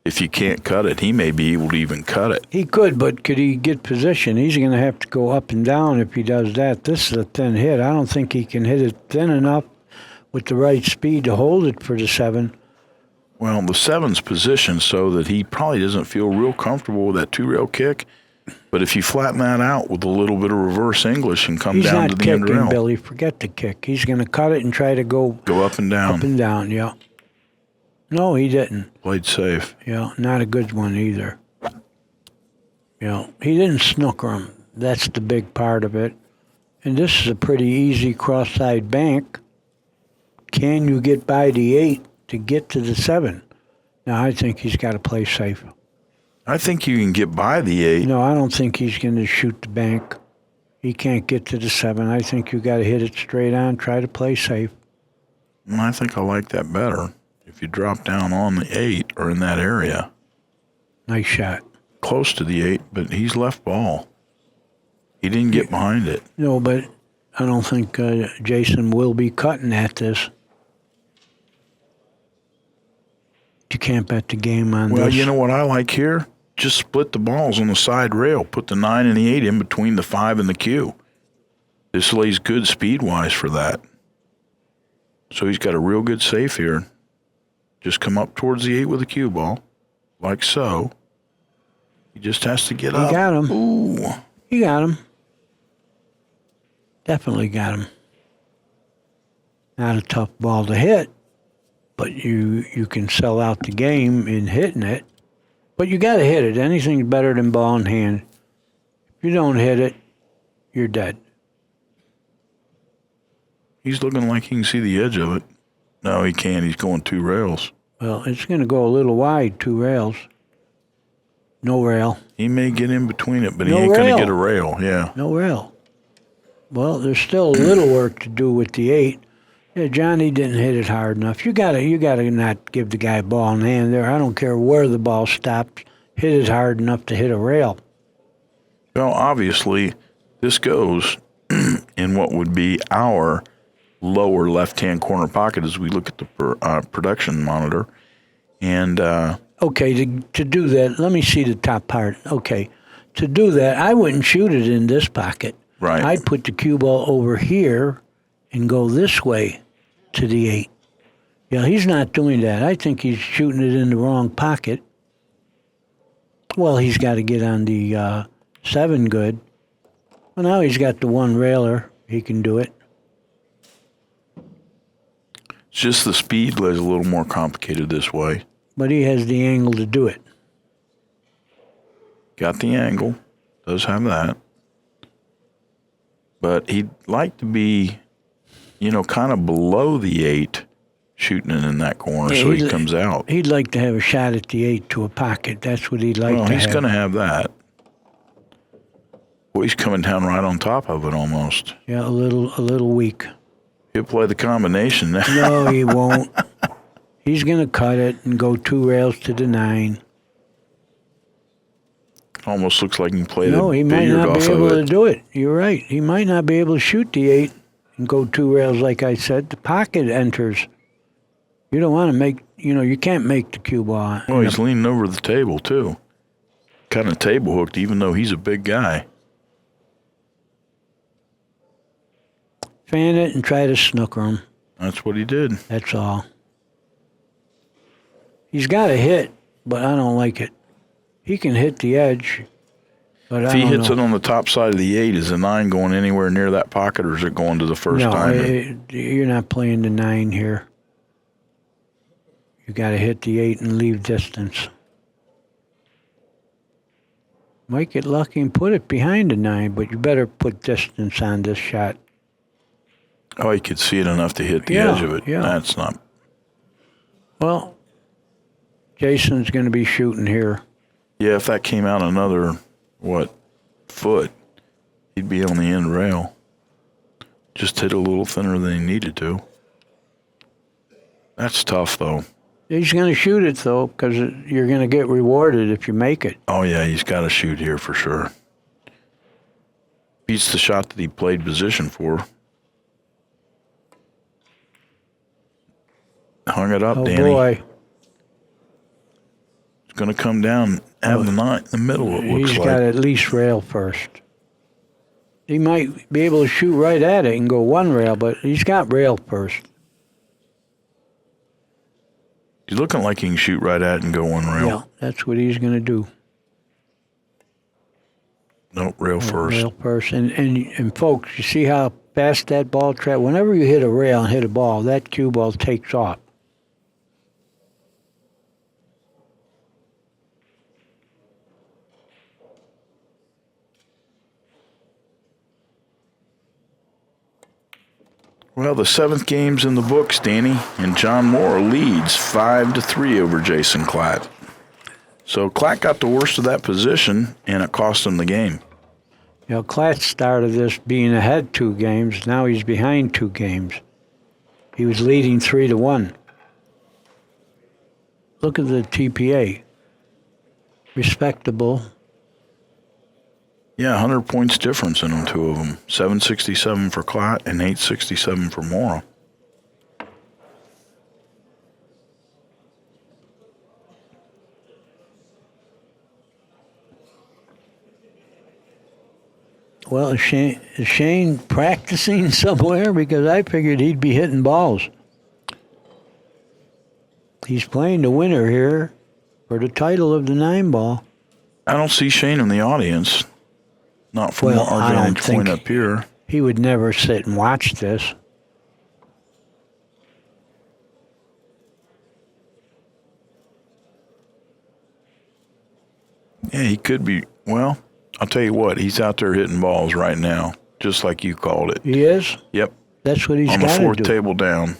If you can't cut it, he may be able to even cut it. He could, but could he get position? He's going to have to go up and down if he does that. This is a thin hit. I don't think he can hit it thin enough with the right speed to hold it for the 7. Well, the 7's positioned so that he probably doesn't feel real comfortable with that 2-rail kick. But if you flatten that out with a little bit of reverse English and come down to the end rail. He's not kicking, Billy. Forget the kick. He's going to cut it and try to go up and down. Up and down, yeah. No, he didn't. Played safe. Yeah, not a good one either. Yeah, he didn't snooker him. That's the big part of it. And this is a pretty easy cross-side bank. Can you get by the 8 to get to the 7? Now, I think he's got to play safe. I think you can get by the 8. No, I don't think he's going to shoot the bank. He can't get to the 7. I think you got to hit it straight on, try to play safe. I think I like that better. If you drop down on the 8 or in that area. Nice shot. Close to the 8, but he's left ball. He didn't get behind it. No, but I don't think Jason will be cutting at this. You can't bet the game on this. Well, you know what I like here? Just split the balls on the side rail. Put the 9 and the 8 in between the 5 and the cue. This lays good speed-wise for that. So he's got a real good safe here. Just come up towards the 8 with a cue ball, like so. He just has to get up. He got him. Ooh. He got him. Definitely got him. Not a tough ball to hit, but you can sell out the game in hitting it. But you got to hit it. Anything's better than ball in hand. If you don't hit it, you're dead. He's looking like he can see the edge of it. No, he can't. He's going 2 rails. Well, it's going to go a little wide, 2 rails. No rail. He may get in between it, but he No ain't going rail. to get a rail. Yeah. No rail. Well, there's still a little work to do with the 8. Yeah, Johnny didn't hit it hard enough. You gotta not give the guy a ball in hand there. I don't care where the ball stops. Hit it hard enough to hit a rail. Well, obviously, this goes in what would be our lower left-hand corner pocket as we look at the production monitor. And okay, to do that, let me see the top part. Okay, to do that, I wouldn't shoot it in this pocket. Right. I'd put the cue ball over here and go this way to the 8. Yeah, he's not doing that. I think he's shooting it in the wrong pocket. Well, he's got to get on the 7 good. Well, now he's got the 1 railer. He can do it. It's just the speed is a little more complicated this way. But he has the angle to do it. Got the angle. Does have that. But he'd like to be, kind of below the 8, shooting it in that corner so he comes out. He'd like to have a shot at the 8 to a pocket. That's what he'd like to have. He's going to have that. Well, he's coming down right on top of it almost. Yeah, a little weak. He'll play the combination now. No, he won't. He's going to cut it and go 2 rails to the 9. Almost looks like he can play the No, he might billiard not be off of able to it. do it. You're right. He might not be able to shoot the 8 and go 2 rails, like I said. The pocket enters. You don't want to make, you can't make the cue ball. Oh, he's leaning over the table, too. Kind of table hooked, even though he's a big guy. Fan it and try to snooker him. That's what he did. That's all. He's got a hit, but I don't like it. He can hit the edge, but If I he don't hits know. it on the top side of the 8, is the 9 going anywhere near that pocket, or is it going to the first timer? You're not playing the 9 here. You got to hit the 8 and leave distance. Might get lucky and put it behind the 9, but you better put distance on this shot. Oh, he could see it enough to hit the Yeah, edge of it. yeah. That's not. Well, Jason's going to be shooting here. Yeah, if that came out another, foot, he'd be on the end rail. Just hit a little thinner than he needed to. That's tough, though. He's going to shoot it, though, because you're going to get rewarded if you make it. Oh, yeah, he's got to shoot here for sure. Beats the shot that he played position for. Hung it up, Oh, Danny. boy. It's going to come down, have the 9 in the middle, it looks He's like. got at least rail first. He might be able to shoot right at it and go 1 rail, but he's got rail first. He's looking like he can shoot right at it and go 1 rail. Yeah, that's what he's going to do. Nope, rail first. Rail first. And folks, you see how fast that ball travels? Whenever you hit a rail and hit a ball, that cue ball takes off. Well, the 7th game's in the books, Danny, and John Morra leads 5-3 over Jason Klatt. So Klatt got the worst of that position, and it cost him the game. Klatt started this being ahead 2 games. Now he's behind 2 games. He was leading 3-1. Look at the TPA. Respectable. Yeah, 100 points difference in them, 2 of them. 767 for Klatt and 867 for Morra. Well, is Shane practicing somewhere? Because I figured he'd be hitting balls. He's playing the winner here for the title of the 9-ball. I don't see Shane in the audience. Not from Well, our I don't vantage point think- up here. He would never sit and watch this. Yeah, he could be. Well, I'll tell you what, he's out there hitting balls right now, just like you called it. He is? Yep, That's what he's on the got to 4th do. table down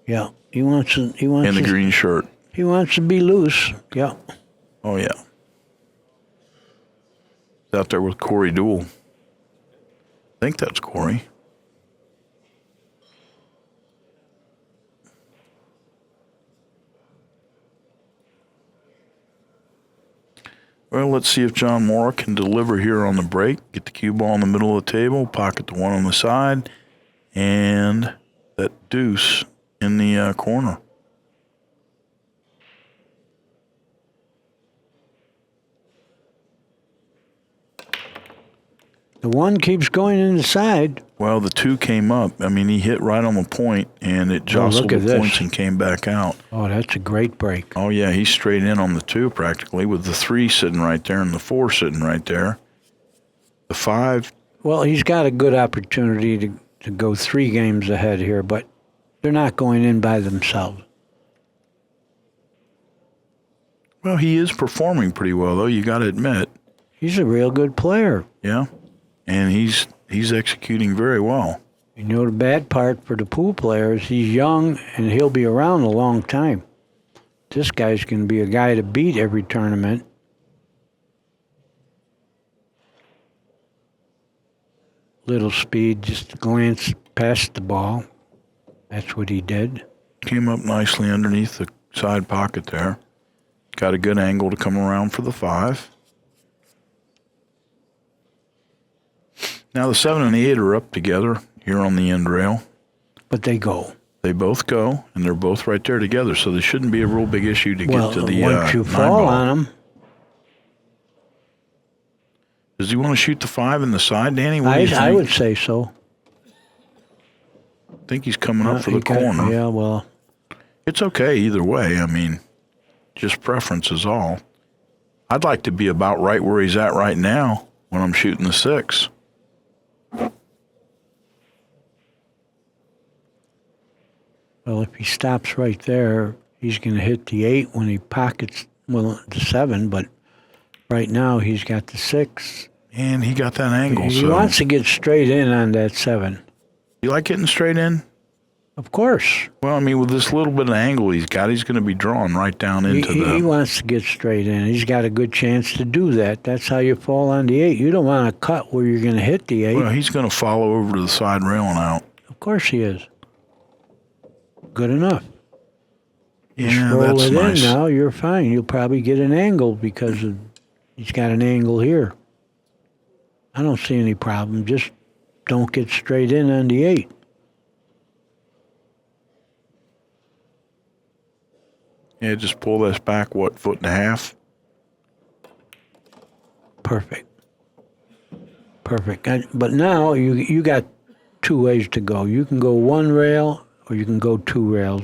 Yeah. He wants in the green shirt. He wants to be loose. Yeah. Oh, yeah. He's out there with Corey Dool. I think that's Corey. Well, let's see if John Morra can deliver here on the break. Get the cue ball in the middle of the table, pocket the 1 on the side, and that deuce in the corner. The 1 keeps going inside. Well, the 2 came up. I mean, he hit right on the point, and it jostled look at the points this. and came back out. Oh, that's a great break. Oh, yeah, he's straight in on the 2 practically, with the 3 sitting right there and the 4 sitting right there. The 5. Well, he's got a good opportunity to go 3 games ahead here, but they're not going in by themselves. Well, he is performing pretty well, though, you got to admit. He's a real good player. Yeah, and he's executing very well. You know, the bad part for the pool players, he's young and he'll be around a long time. This guy's going to be a guy to beat every tournament. Little speed, just glance past the ball. That's what he did. Came up nicely underneath the side pocket there. Got a good angle to come around for the 5. Now the 7 and the 8 are up together here on the end rail. But they go. They both go, and they're both right there together, so there shouldn't be a real big issue to Well, get to the once you 9 fall ball. on him, Does he want to shoot the 5 in the side, Danny? What do you think? I would say so. I think he's coming up for He the got- corner. Yeah, well, It's okay either way. I mean, just preference is all. I'd like to be about right where he's at right now when I'm shooting the 6. well, if he stops right there, he's going to hit the 8 when he pockets, well, the 7, but right now he's got the 6. And he got that angle. He so wants to get straight in on that 7. you like getting straight in? Of course. Well, I mean, with this little bit of angle he's got, he's going to be drawn right down into He wants to get straight in. He's got a good chance to do that. That's how you fall on the 8. You don't want to cut where you're going to hit the 8. Well, he's going to follow over to the side rail and out. Of course he is. Good enough. Yeah, Roll that's it nice. in now, you're fine. You'll probably get an angle because he's got an angle here. I don't see any problem. Just don't get straight in on the 8. Yeah, just pull this back, what, 1.5 feet? Perfect. Perfect. But now you got 2 ways to go. You can go 1 rail or you can go 2 rails.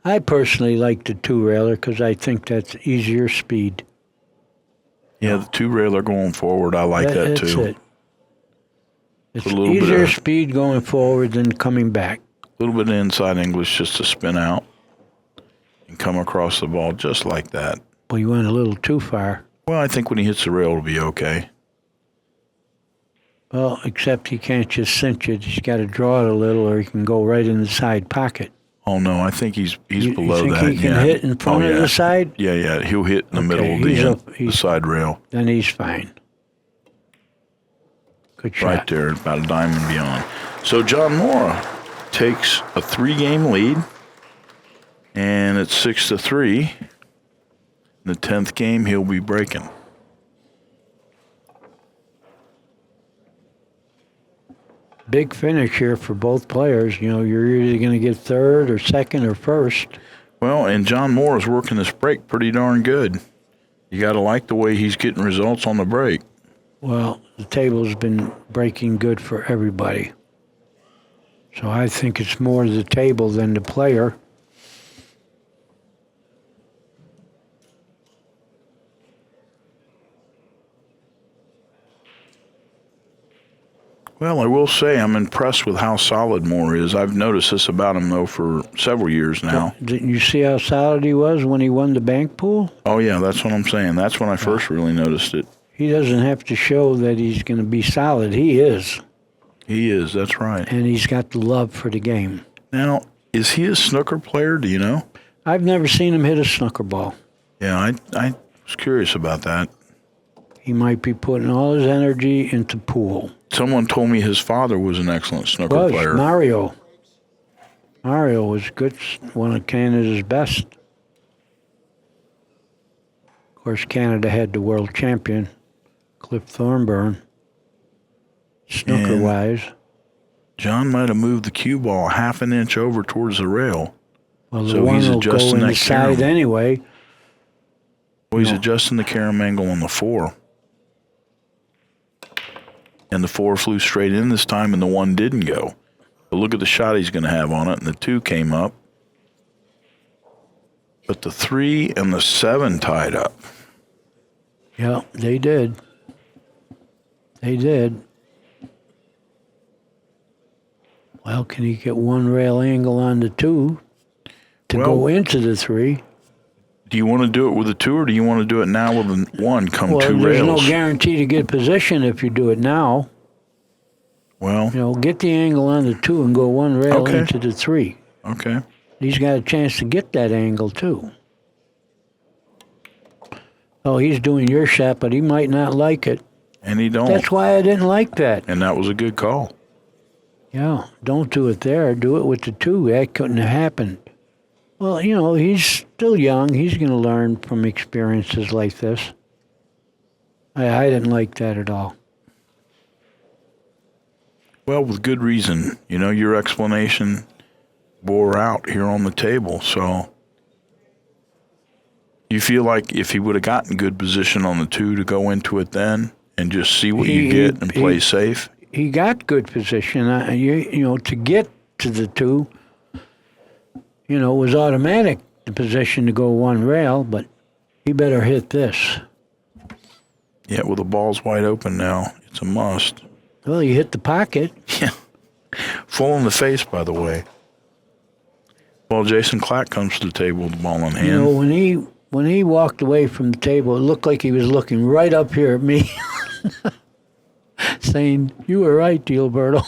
I personally like the 2-railer because I think that's easier speed. Yeah, the 2-railer going forward, I like that That's too. it. It's A little bit easier of- speed going forward than coming back. A little bit of inside English just to spin out and come across the ball just like that. Well, you went a little too far. Well, I think when he hits the rail, it'll be okay. Well, except he can't just cinch it. He's got to draw it a little, or he can go right in the side pocket. Oh no, I think he's You below think that. he can yeah. hit in front Oh, of yeah. the side? Yeah, yeah, he'll hit in the middle of he's the, up- the he's- side rail, Then he's fine. Good shot. right there, about a diamond beyond. So John Morra takes a 3-game lead, and it's 6-3. In the 10th game, he'll be breaking. Big finish here for both players. You know, you're either going to get third or second or first. Well, and John Moore is working this break pretty darn good. You got to like the way he's getting results on the break. Well, the table's been breaking good for everybody. So I think it's more the table than the player. Well, I will say I'm impressed with how solid Moore is. I've noticed this about him, though, for several years now. Didn't you see how solid he was when he won the bank pool? Oh, yeah, that's what I'm saying. That's when I first really noticed it. He doesn't have to show that he's going to be solid. He is. He is, that's right. And he's got the love for the game. Now, is he a snooker player? Do you know? I've never seen him hit a snooker ball. Yeah, I was curious about that. He might be putting all his energy into pool. Someone told me his father was an excellent snooker player. Mario. Mario was good, one of Canada's best. Of course, Canada had the world champion, Cliff Thornburn, snooker-wise. John might have moved the cue ball half an inch over towards the rail. Well, the So one he's will go adjusting in the that side carom. anyway. Well, he's No. adjusting the carom angle on the 4. and the 4 flew straight in this time, and the 1 didn't go. But look at the shot he's going to have on it, and the 2 came up. But the 3 and the 7 tied up. Yeah, they did. They did. Well, can he get 1 rail angle on the 2 to go into the 3? Do you want to do it with a 2, or do you want to do it now with a 1 come 2 rails? There's no guarantee to get position if you do it now. Well, Get the angle on the 2 and go 1 rail into the 3. Okay. He's got a chance to get that angle, too. Oh, he's doing your shot, but he might not like it. And he don't. That's why I didn't like that. And that was a good call. Yeah, don't do it there. Do it with the 2. That couldn't have happened. Well, he's still young. He's going to learn from experiences like this. I didn't like that at all. Well, with good reason. Your explanation bore out here on the table. So you feel like if he would have gotten good position on the 2 to go into it then and just see what you get and play safe? He got good position. To get to the 2, was automatic, the position to go 1 rail, but he better hit this. Yeah, well, the ball's wide open now. It's a must. Well, he hit the pocket. Yeah. Full in the face, by the way. Well, Jason Klatt comes to the table with the ball in hand. When he walked away from the table, it looked like he was looking right up here at me, saying, "You were right, DiLiberto."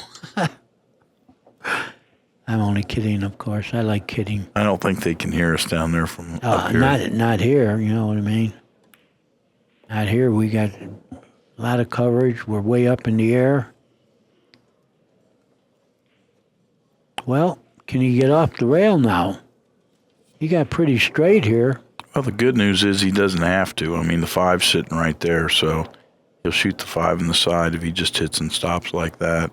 I'm only kidding, of course. I like kidding. I don't think they can hear us down there from up here. Not here, you know what I mean? Not here. We got a lot of coverage. We're way up in the air. Well, can he get off the rail now? He got pretty straight here. Well, the good news is he doesn't have to. I mean, the 5's sitting right there, so he'll shoot the 5 in the side if he just hits and stops like that.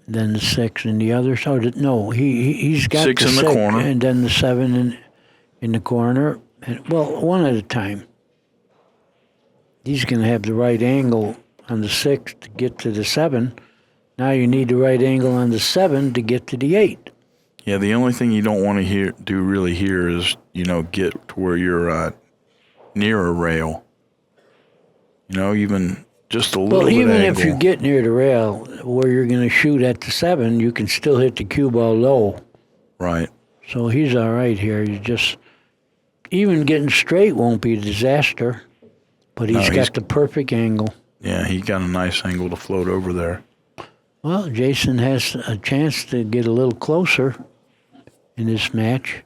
Then the 6 in the other side. No, he's got 6 the in the 6 corner. and then the 7 in the corner. And, well, one at a time. He's going to have the right angle on the 6 to get to the 7. Now you need the right angle on the 7 to get to the 8. Yeah, the only thing you don't want to do really here is, get to where you're near a rail. Even just a little bit Well, even angle. if you get near the rail where you're going to shoot at the 7, you can still hit the cue ball low. Right. So he's all right here. Even getting straight won't be a disaster, but he's got the perfect angle. Yeah, he got a nice angle to float over there. Well, Jason has a chance to get a little closer in this match.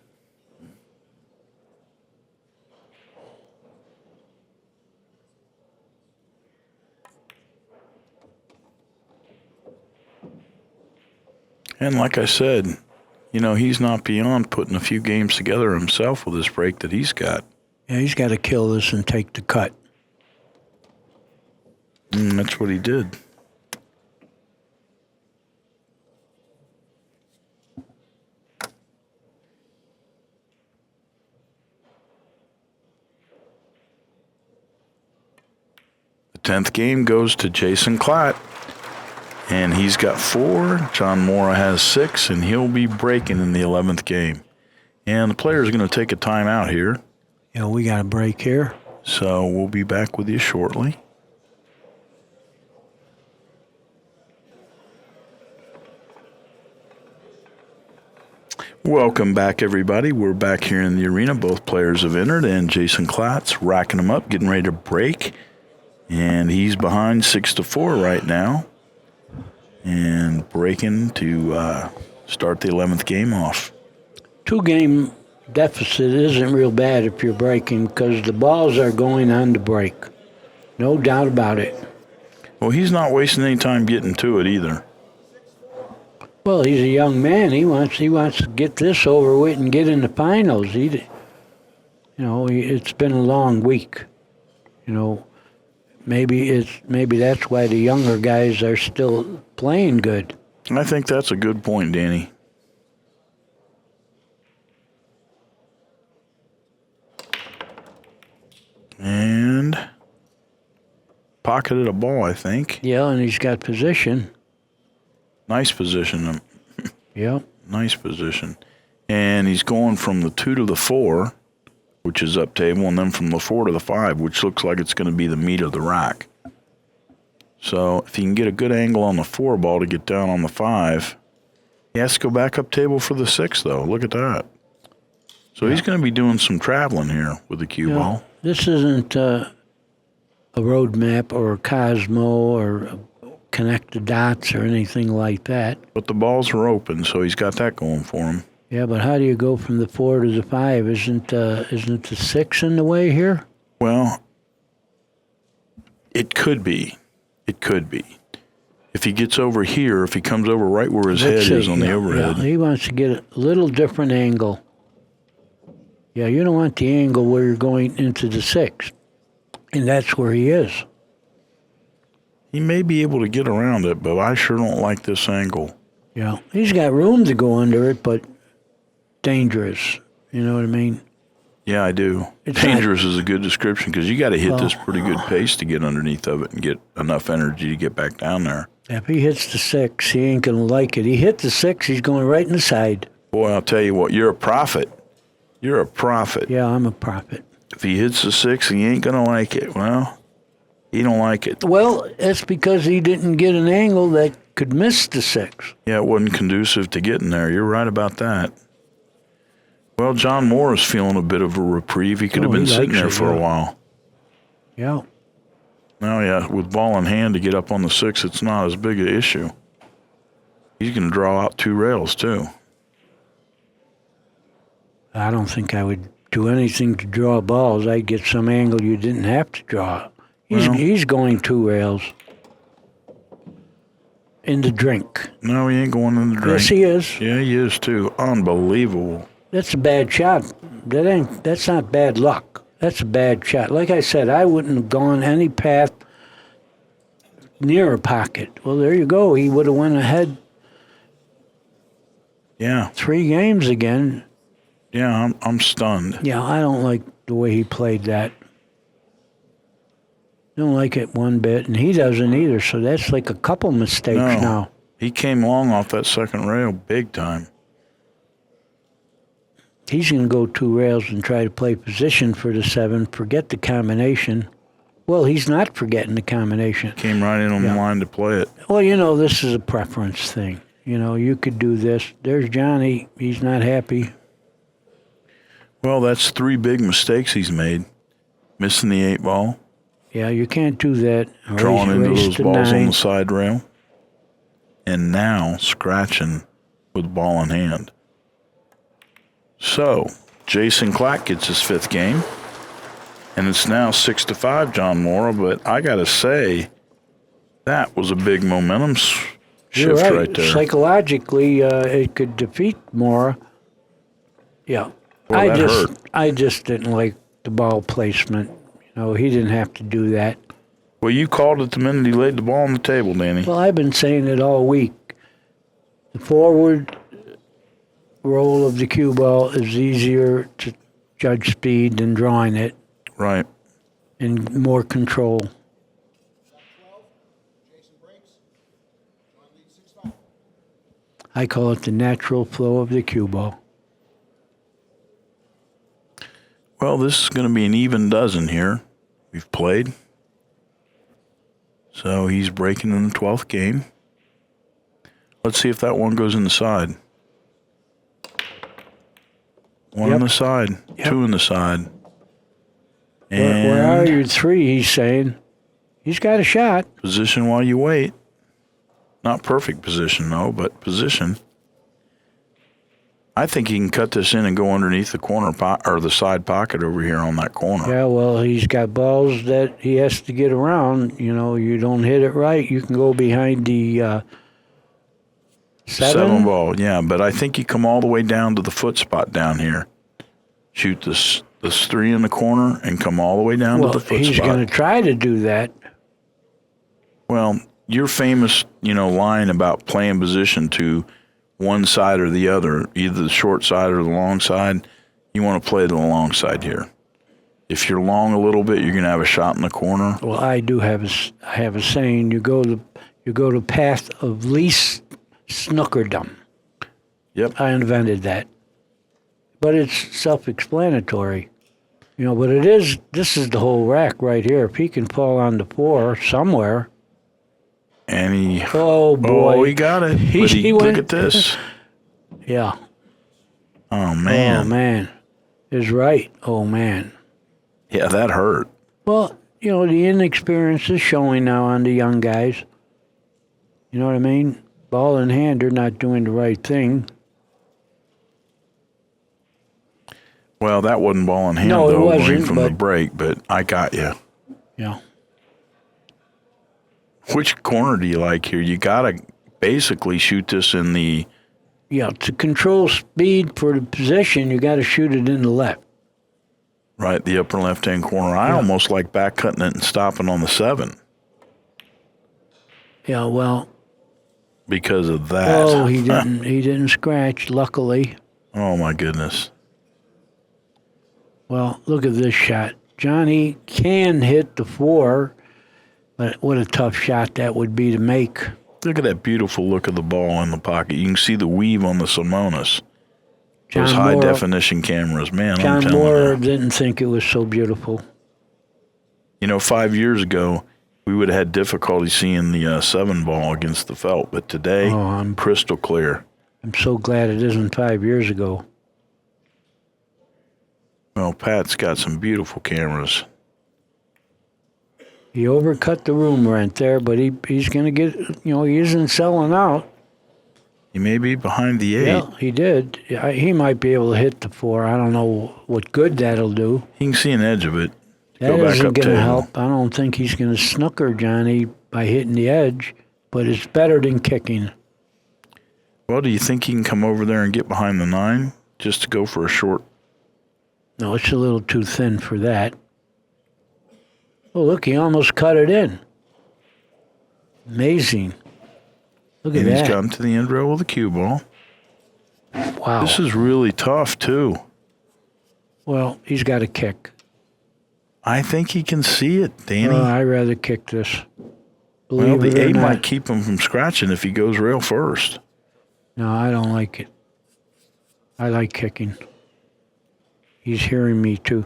And like I said, he's not beyond putting a few games together himself with this break that he's got. Yeah, he's got to kill this and take the cut. That's what he did. The 10th game goes to Jason Klatt. And he's got 4. John Morra has 6, and he'll be breaking in the 11th game. And the player's going to take a timeout here. Yeah, we got a break here. So we'll be back with you shortly. Welcome back, everybody. We're back here in the arena. Both players have entered, and Jason Klatt's racking them up, getting ready to break. And he's behind 6-4 right now. And breaking to start the 11th game off. 2-game deficit isn't real bad if you're breaking because the balls are going on the break. No doubt about it. Well, he's not wasting any time getting to it either. Well, he's a young man. He wants to get this over with and get in the finals. It's been a long week. Maybe that's why the younger guys are still playing good. I think that's a good point, Danny. And pocketed a ball, I think. Yeah, and he's got position. Nice position. Yeah. Nice position. And he's going from the 2 to the 4, which is up table, and then from the 4 to the 5, which looks like it's going to be the meat of the rack. So if he can get a good angle on the 4 ball to get down on the 5, he has to go back up table for the 6, though. Look at that. So he's going to be doing some traveling here with the cue ball. This isn't a road map or a Cosmo or connect the dots or anything like that. But the balls are open, so he's got that going for him. Yeah, but how do you go from the 4 to the 5? Isn't the 6 in the way here? Well, it could be. It could be. If he gets over here, if he comes over right where his head is on the overhead. Yeah, he wants to get a little different angle. Yeah, you don't want the angle where you're going into the 6. And that's where he is. He may be able to get around it, but I sure don't like this angle. Yeah, he's got room to go under it, but dangerous. You know what I mean? Yeah, I do. It's Dangerous is a good description because you got to hit this pretty good pace to get underneath of it and get enough energy to get back down there. If he hits the 6, he ain't going to like it. He hit the 6, he's going right in the side. Boy, I'll tell you what, you're a prophet. You're a prophet. Yeah, I'm a prophet. If he hits the 6, he ain't going to like it. Well, he don't like it. Well, it's because he didn't get an angle that could miss the 6. Yeah, it wasn't conducive to getting there. You're right about that. Well, John Morra is feeling a bit of a reprieve. He could have been sitting there for a while. Yeah. Now, yeah, with ball in hand to get up on the 6, it's not as big an issue. He's going to draw out 2 rails, too. I don't think I would do anything to draw balls. I'd get some angle you didn't have to draw. He's going 2 rails. In the drink. No, he ain't going in the drink. Yes, he is. Yeah, he is, too. Unbelievable. That's a bad shot. That's not bad luck. That's a bad shot. Like I said, I wouldn't have gone any path near a pocket. Well, there you go. He would have went ahead. Yeah. 3 games again. Yeah, I'm stunned. Yeah, I don't like the way he played that. Don't like it one bit, and he doesn't either. So that's like a couple mistakes now. He came long off that second rail big time. He's going to go 2 rails and try to play position for the 7, forget the combination. Well, he's not forgetting the combination. Came right in on the line to play it. Well, this is a preference thing. You could do this. There's Johnny. He's not happy. Well, that's 3 big mistakes he's made. Missing the 8 ball. Yeah, you can't do that. Drawing into those balls 9. on the side rail. And now scratching with ball in hand. So, Jason Klatt gets his 5th game. And it's now 6-5, John Morra. But I got to say, that was a big momentum shift right there. Psychologically, it could defeat Morra. Yeah. Well, I just didn't like the ball placement. He didn't have to do that. Well, you called it the minute he laid the ball on the table, Danny. Well, I've been saying it all week. The forward roll of the cue ball is easier to judge speed than drawing it. Right. And more control. I call it the natural flow of the cue ball. Well, this is going to be an even dozen here. We've played. So he's breaking in the 12th game. Let's see if that one goes in the side. One on the side, 2 in the side. And where are you? 3, he's saying. He's got a shot. Position while you wait. Not perfect position, though, but position. I think he can cut this in and go underneath the corner or the side pocket over here on that corner. Yeah, well, he's got balls that he has to get around. You don't hit it right, you can go behind the 7 ball, yeah. But I think you come all the way down to the foot spot down here. Shoot this 3 in the corner and come all the way down to the foot spot. He's going to try to do that. Well, your famous, line about playing position to one side or the other, either the short side or the long side, you want to play to the long side here. If you're long a little bit, you're going to have a shot in the corner. Well, I do have a saying. You go to path of least snookerdom. Yep. I invented that. But it's self-explanatory. But this is the whole rack right here. If he can fall on the 4 somewhere. And he... Oh, boy. Oh, he got it. Look at this. Yeah. Oh, man. Oh, man. Is right. Oh, man. Yeah, that hurt. Well, the inexperience is showing now on the young guys. You know what I mean? Ball in hand, they're not doing the right thing. Well, that wasn't ball in hand, No, it though, wasn't, going from the but- break, but I got you. Yeah. Which corner do you like here? You got to basically shoot this in the... Yeah, to control speed for the position, you got to shoot it in the left. Right, the upper left-hand corner. I almost like back-cutting it and stopping on the 7 Yeah, well, because of that. oh, he didn't scratch, luckily. Oh, my goodness. Well, look at this shot. Johnny can hit the 4, but what a tough shot that would be to make. Look at that beautiful look of the ball in the pocket. You can see the weave on the Simonis. Those John high-definition cameras. Man, I'm John telling Morra you. didn't think it was so beautiful. 5 years ago, we would have had difficulty seeing the 7 ball against the felt, but today, crystal clear. I'm so glad it isn't 5 years ago. Well, Pat's got some beautiful cameras. He overcut the room rent there, but he's going to get, he isn't selling out. He may be behind the 8. Yeah, he did. He might be able to hit the 4. I don't know what good that'll do. You can see an edge of it. That Go back isn't up going to table. help. I don't think he's going to snooker Johnny by hitting the edge, but it's better than kicking. Well, do you think he can come over there and get behind the 9 just to go for a short? No, it's a little too thin for that. Oh, look, he almost cut it in. Amazing. Look at And he's that. come to the end rail with a cue ball. Wow. This is really tough, too. Well, he's got to kick. I think he can see it, Danny. I'd rather kick this. Well, Believe the it or 8 not. might keep him from scratching if he goes rail first. No, I don't like it. I like kicking. He's hearing me, too.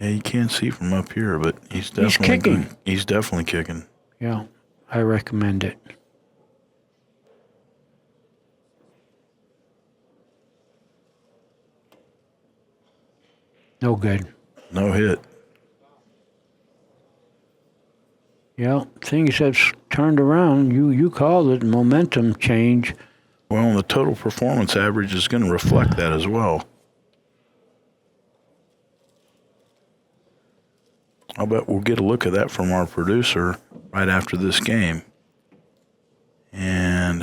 Yeah, you can't see from up here, but he's definitely kicking. good. He's definitely kicking. Yeah, I recommend it. No good. No hit. Yeah, things have turned around. You called it momentum change. Well, the total performance average is going to reflect that as well. I'll bet we'll get a look at that from our producer right after this game. And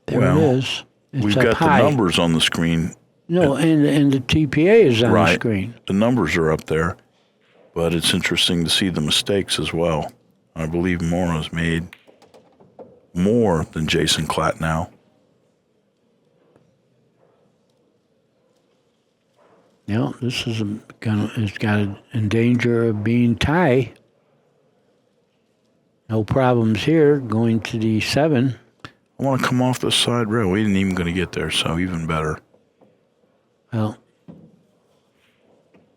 There well, it is. It's we've up got high. the numbers on the screen. No, and the TPA is on the Right. screen. The numbers are up there, but it's interesting to see the mistakes as well. I believe Morra's made more than Jason Klatt now. Yeah, this is it's got in danger of being tie. No problems here. Going to the 7. I want to come off this side rail. We didn't even going to get there, so even better. Well,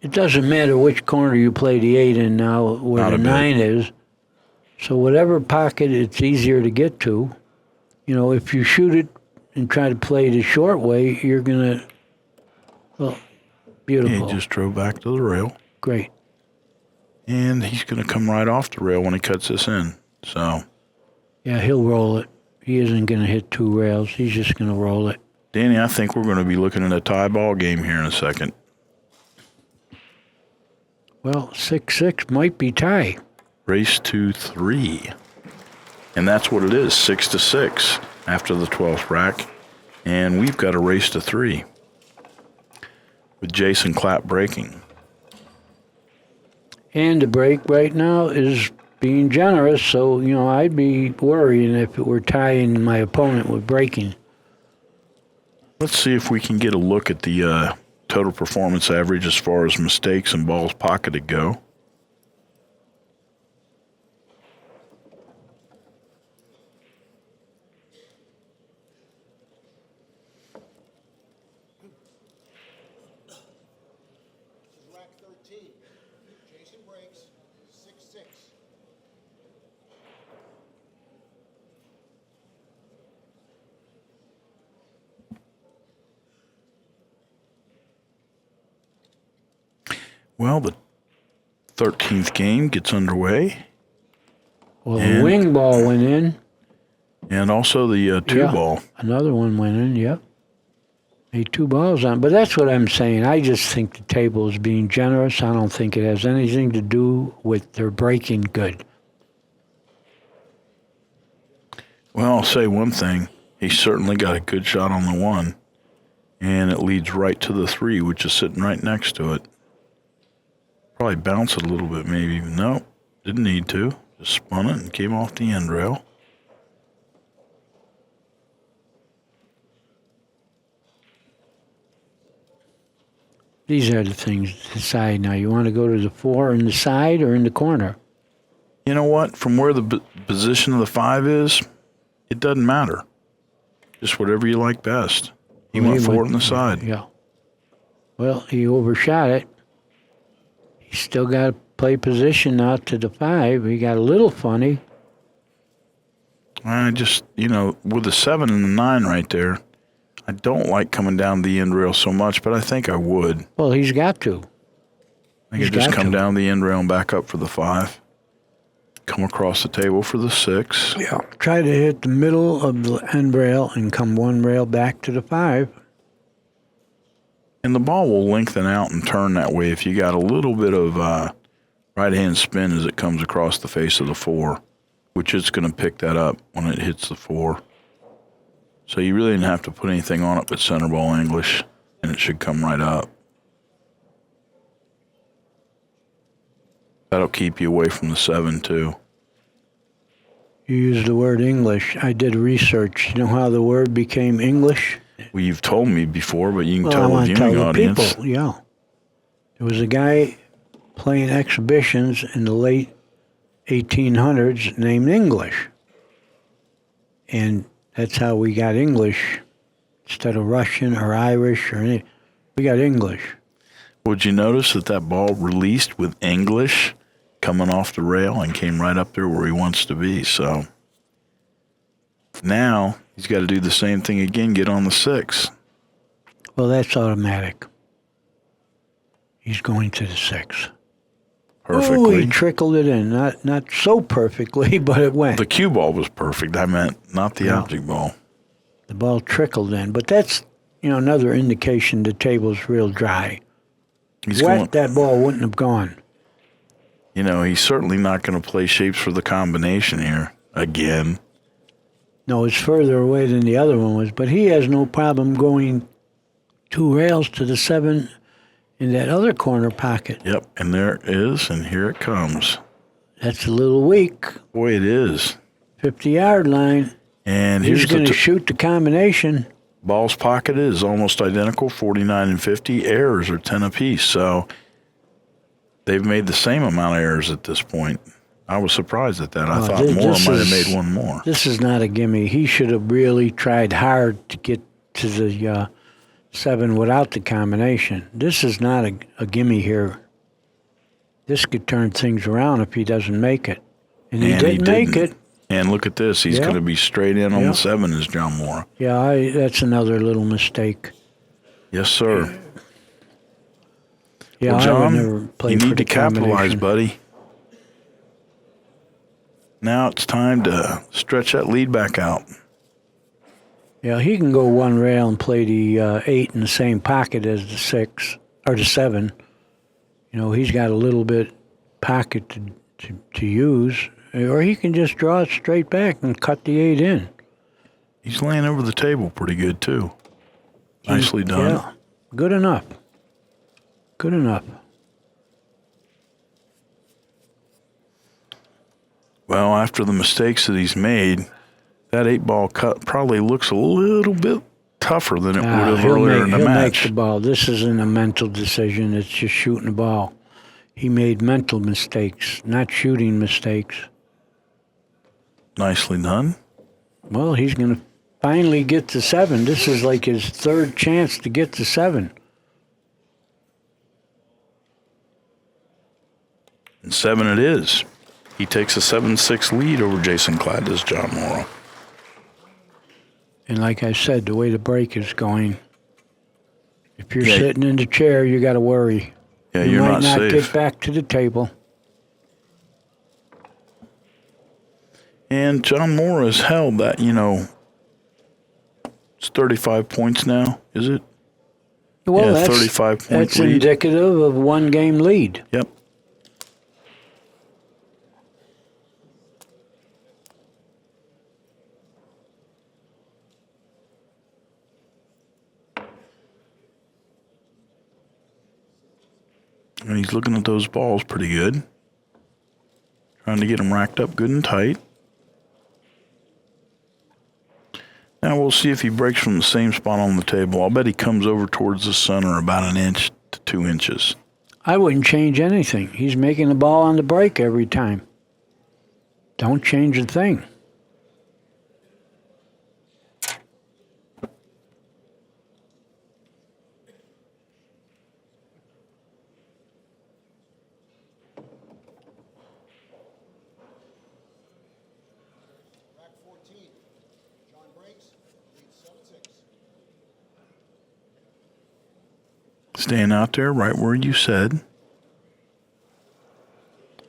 it doesn't matter which corner you play the 8 in now, where Not the a bit. 9 is. So whatever pocket it's easier to get to. If you shoot it and try to play the short way, you're gonna. Well, beautiful. He just drove back to the rail, Great. and he's going to come right off the rail when he cuts this in. So, Yeah, he'll roll it. He isn't gonna hit 2 rails. He's just gonna roll it. Danny, I think we're going to be looking at a tie ball game here in a second. Well, 6-6 might be tie. Race to 3. And that's what it is, 6-6 after the 12th rack. And we've got a race to 3 with Jason Klatt breaking. And the break right now is being generous, so, I'd be worrying if it were tying my opponent with breaking. Let's see if we can get a look at the total performance average as far as mistakes and balls pocketed go. Rack 13. Jason breaks 6-6. Well, the 13th game gets underway. Well, the wing ball went in. And also the two ball. Another one went in, yep. Made 2 balls on. But that's what I'm saying. I just think the table is being generous. I don't think it has anything to do with their breaking good. Well, I'll say one thing. He certainly got a good shot on the 1. And it leads right to the 3, which is sitting right next to it. Probably bounce it a little bit, maybe. No, didn't need to. Just spun it and came off the end rail. These are the things to decide now. You want to go to the 4 in the side or in the corner? You know what? From where the position of the 5 is, it doesn't matter. Just whatever you like best. He went 4 in the side. Yeah. Well, he overshot it. He's still got to play position out to the 5. He got a little funny. I just, with the 7 and the 9 right there, I don't like coming down the end rail so much, but I think I would. Well, he's got to. I could just come down the end rail and back up for the 5. Come across the table for the 6. Yeah. Try to hit the middle of the end rail and come 1 rail back to the 5. And the ball will lengthen out and turn that way if you got a little bit of right-hand spin as it comes across the face of the 4, which it's going to pick that up when it hits the 4. So you really didn't have to put anything on it but center ball English, and it should come right up. That'll keep you away from the 7, too. You used the word English. I did research. You know how the word became English? Well, you've told me before, but you can I tell the want to viewing tell the audience. people, yeah. There was a guy playing exhibitions in the late 1800s named English. And that's how we got English instead of Russian or Irish or anything. We got English. Would you notice that ball released with English coming off the rail and came right up there where he wants to be? So now he's got to do the same thing again, get on the 6. Well, that's automatic. He's going to the 6. Perfectly. Oh, he trickled it in. Not so perfectly, but it went. The cue ball was perfect. I meant not the object ball. The ball trickled in. But that's, another indication the table's real dry. That ball wouldn't have gone. He's certainly not going to play shapes for the combination here again. No, it's further away than the other one was, but he has no problem going 2 rails to the 7 in that other corner pocket. Yep, and there it is, and here it comes. That's a little weak. Boy, it is. 50-yard line. And he's going to shoot the combination. Balls pocketed is almost identical, 49 and 50. Errors are 10 apiece, so they've made the same amount of errors at this point. I was surprised at that. I thought Morra might have made one more. This is not a gimme. He should have really tried hard to get to the 7 without the combination. This is not a gimme here. This could turn things around if he doesn't make it. And he didn't make it. And look at this. He's going to be straight in on the 7 as John Morra. Yeah, that's another little mistake. Yes, sir. Yeah, well, John, I would never play you for need the to capitalize, combination. buddy. Now it's time to stretch that lead back out. Yeah, he can go 1 rail and play the 8 in the same pocket as the 6 or the 7. He's got a little bit pocket to use, or he can just draw it straight back and cut the 8 in. He's laying over the table pretty good too. Nicely done. Yeah, good enough. Good enough. Well, after the mistakes that he's made, that 8-ball cut probably looks a little bit tougher than it would have earlier in the he'll match. make the ball. This isn't a mental decision. It's just shooting the ball. He made mental mistakes, not shooting mistakes. Nicely done. Well, he's going to finally get to 7. This is like his third chance to get to 7. And 7 it is. He takes a 7-6 lead over Jason Klatt, does John Morra. And like I said, the way the break is going, if you're sitting in the chair, you got to worry. Yeah, you you're might not safe. get back to the table. And John Morra has held that, it's 35 points now, is it? Well, yeah, 35-point that's lead. indicative of 1-game lead. Yep. And he's looking at those balls pretty good. Trying to get them racked up good and tight. Now we'll see if he breaks from the same spot on the table. I'll bet he comes over towards the center about 1 inch to 2 inches. I wouldn't change anything. He's making the ball on the break every time. Don't change a thing. Staying out there right where you said.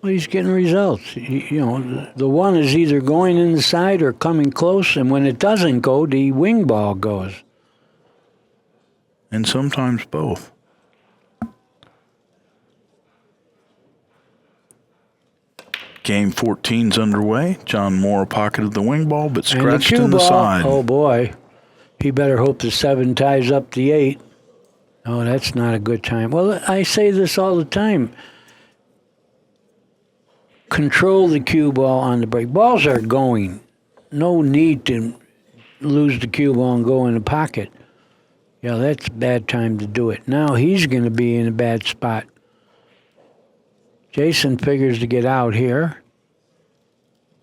Well, he's getting results. The one is either going in the side or coming close, and when it doesn't go, the wing ball goes. And sometimes both. Game 14's underway. John Morra pocketed the wing ball, but scratched in the side. Oh, boy. He better hope the 7 ties up the 8. Oh, that's not a good time. Well, I say this all the time. Control the cue ball on the break. Balls are going. No need to lose the cue ball and go in the pocket. Yeah, that's a bad time to do it. Now he's going to be in a bad spot. Jason figures to get out here.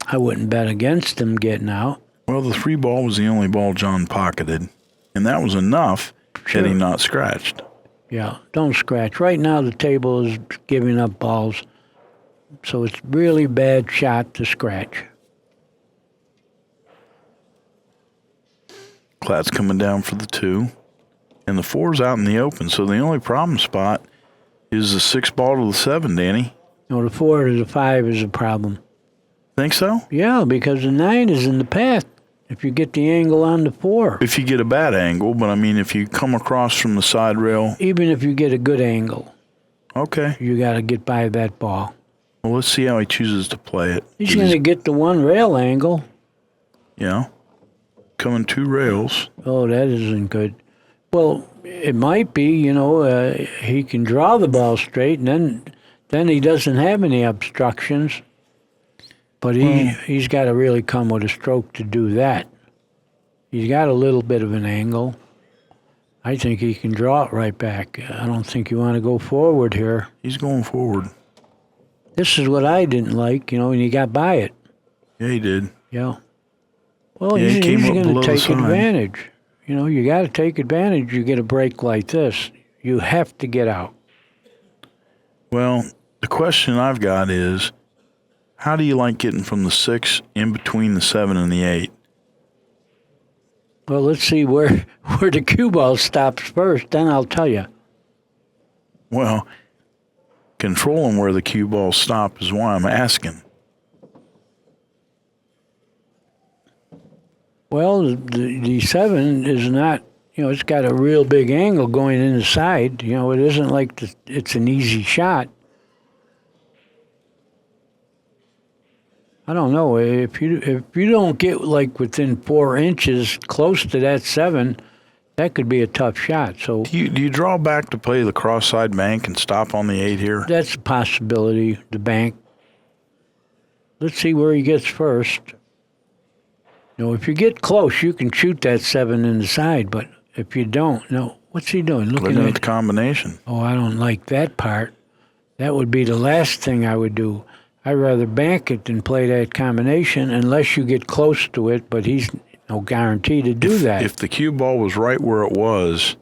I wouldn't bet against him getting out. Well, the 3 ball was the only ball John pocketed, and that was enough had he not scratched. Yeah, don't scratch. Right now the table is giving up balls, so it's really bad shot to scratch. Klatt's coming down for the 2, and the 4's out in the open, so the only problem spot is the 6 ball to the 7, Danny. No, the 4 to the 5 is a problem. Think so? Yeah, because the 9 is in the path if you get the angle on the 4. If you get a bad angle, but I mean if you come across from the side rail. Even if you get a good angle. Okay. You got to get by that ball. Well, let's see how he chooses to play it. He's going to get the 1 rail angle. Yeah. Coming 2 rails. Oh, that isn't good. Well, it might be, he can draw the ball straight, and then he doesn't have any obstructions. But he's got to really come with a stroke to do that. He's got a little bit of an angle. I think he can draw it right back. I don't think you want to go forward here. He's going forward. This is what I didn't like, and he got by it. Yeah, he did. Yeah. Well, Yeah, he's came up going below to the take sign. advantage. You got to take advantage. You get a break like this. You have to get out. Well, the question I've got is, how do you like getting from the 6 in between the 7 and the 8? Well, let's see where the cue ball stops first, then I'll tell you. Well, controlling where the cue balls stop is why I'm asking. Well, the 7 is not, it's got a real big angle going in the side. It isn't like it's an easy shot. I don't know. If you don't get like within 4 inches close to that 7, that could be a tough shot. So Do you draw back to play the cross-side bank and stop on the 8 here? that's a possibility, the bank. let's see where he gets first. If you get close, you can shoot that 7 in the side, but if you don't, no. What's he doing? Looking at the combination. Oh, I don't like that part. That would be the last thing I would do. I'd rather bank it than play that combination unless you get close to it, but he's no guarantee to do that. If the cue ball was right where it was,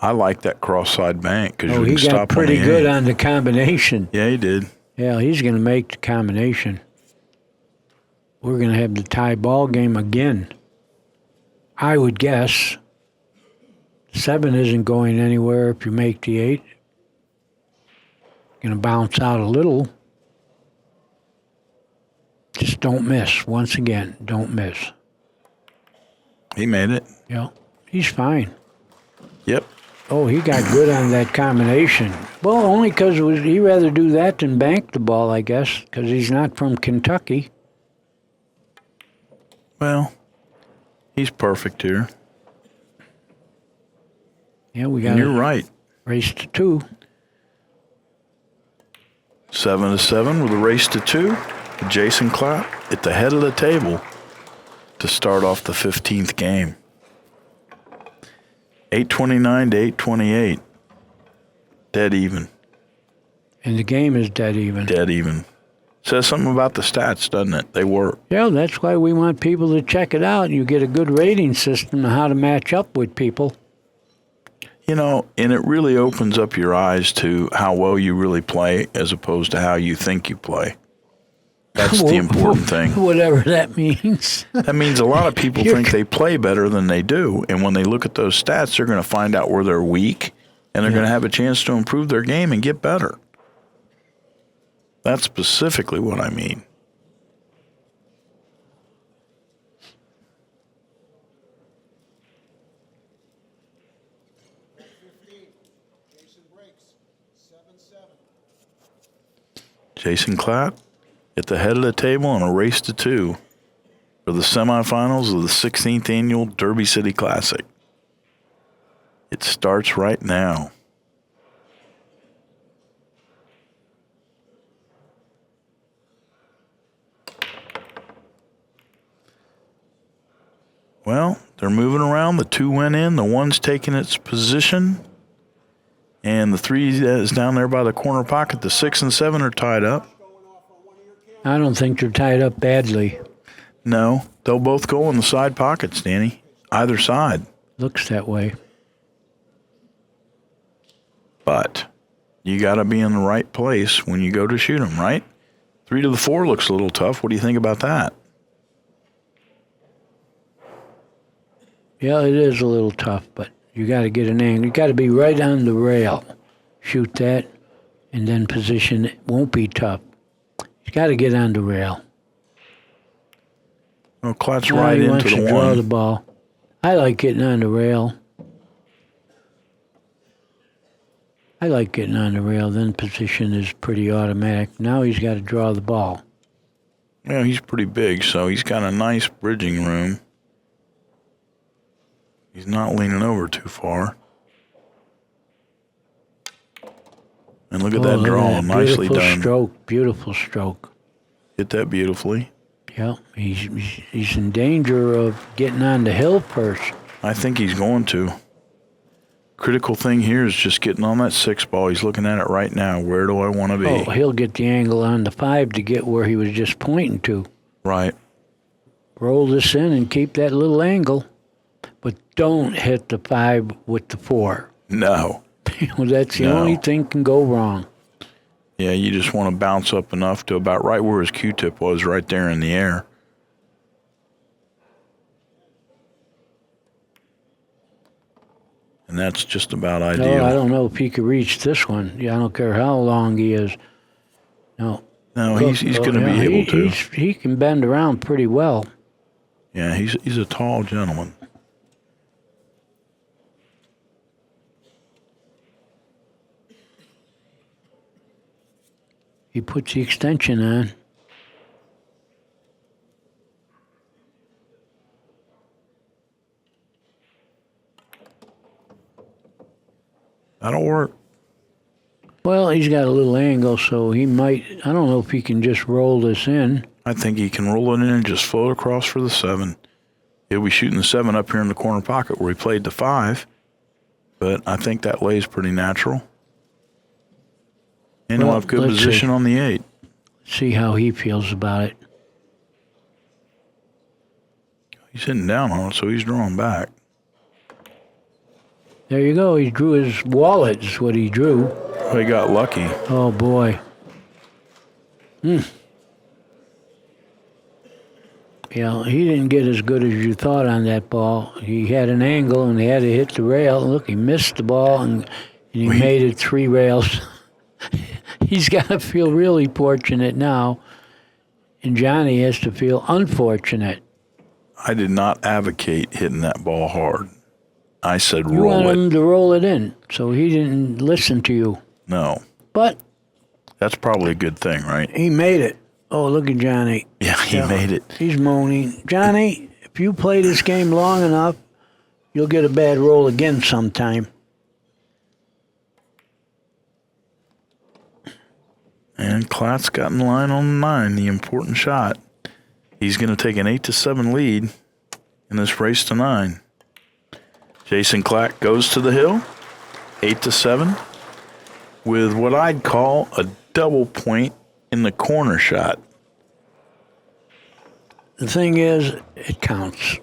I like that cross-side bank because you can he stop got pretty on the good end. on the combination. Yeah, he did. Yeah, he's going to make the combination. We're going to have the tie ball game again. I would guess 7 isn't going anywhere if you make the 8. Going to bounce out a little. Just don't miss. Once again, don't miss. He made it. Yeah, he's fine. Yep. Oh, he got good on that combination. Well, only because he'd rather do that than bank the ball, I guess, because he's not from Kentucky. Well, he's perfect here. Yeah, we got And you're right. race to 2. 7-7 with a race to 2. Jason Klatt at the head of the table to start off the 15th game. 829 to 828. Dead even. And the game is dead even. Dead even. Says something about the stats, doesn't it? They work. Yeah, that's why we want people to check it out. You get a good rating system on how to match up with people. And it really opens up your eyes to how well you really play as opposed to how you think you play. That's the important thing. Whatever that means. That means a lot of people think they play better than they do. And when they look at those stats, they're going to find out where they're weak, and they're going to have a chance to improve their game and get better. That's specifically what I mean. Jason Klatt at the head of the table on a race to 2 for the semifinals of the 16th annual Derby City Classic. It starts right now. Well, they're moving around. The 2 went in. The 1's taking its position. And the 3 is down there by the corner pocket. The 6 and 7 are tied up. I don't think they're tied up badly. No, they'll both go in the side pockets, Danny. Either side. Looks that way. But you got to be in the right place when you go to shoot them, right? 3 to the 4 looks a little tough. What do you think about that? Yeah, it is a little tough, but you got to get an angle. You got to be right on the rail. Shoot that, and then position it. Won't be tough. You got to get on the rail. Well, Klatt's right into the 1. He wants to draw the ball. I like getting on the rail. I like getting on the rail. Then position is pretty automatic. Now he's got to draw the ball. Yeah, he's pretty big, so he's got a nice bridging room. He's not leaning over too far. And look at that draw. Nicely done. Beautiful stroke. Hit that beautifully. Yeah, he's in danger of getting on the hill first. I think he's going to. Critical thing here is just getting on that 6 ball. He's looking at it right now. Where do I want to be? Oh, he'll get the angle on the 5 to get where he was just pointing to. Right. Roll this in and keep that little angle. But don't hit the 5 with the 4. No. That's the only thing can go wrong. Yeah, you just want to bounce up enough to about right where his Q-tip was, right there in the air. And that's just about ideal. No, I don't know if he could reach this one. Yeah, I don't care how long he is. No. No, he's going to be able to. He can bend around pretty well. Yeah, he's a tall gentleman. He puts the extension on. That'll work. Well, he's got a little angle, so he might. I don't know if he can just roll this in. I think he can roll it in and just float across for the 7. He'll be shooting the 7 up here in the corner pocket where he played the 5. But I think that lays pretty natural. And he'll have good position on the 8. See how he feels about it. He's sitting down on it, so he's drawing back. There you go. He drew his wallet is what he drew. Well, he got lucky. Oh, boy. Yeah, he didn't get as good as you thought on that ball. He had an angle, and he had to hit the rail. Look, he missed the ball, and he made it 3 rails. He's got to feel really fortunate now, and Johnny has to feel unfortunate. I did not advocate hitting that ball hard. I said roll it. You want him to roll it in, so he didn't listen to you. No. But that's probably a good thing, right? He made it. Oh, look at Johnny. Yeah, he made it. He's moaning. Johnny, if you play this game long enough, you'll get a bad roll again sometime. And Klatt's got in line on the 9, the important shot. He's going to take an 8-7 lead in this race to 9. Jason Klatt goes to the hill, 8-7, with what I'd call a double point in the corner shot. The thing is, it counts.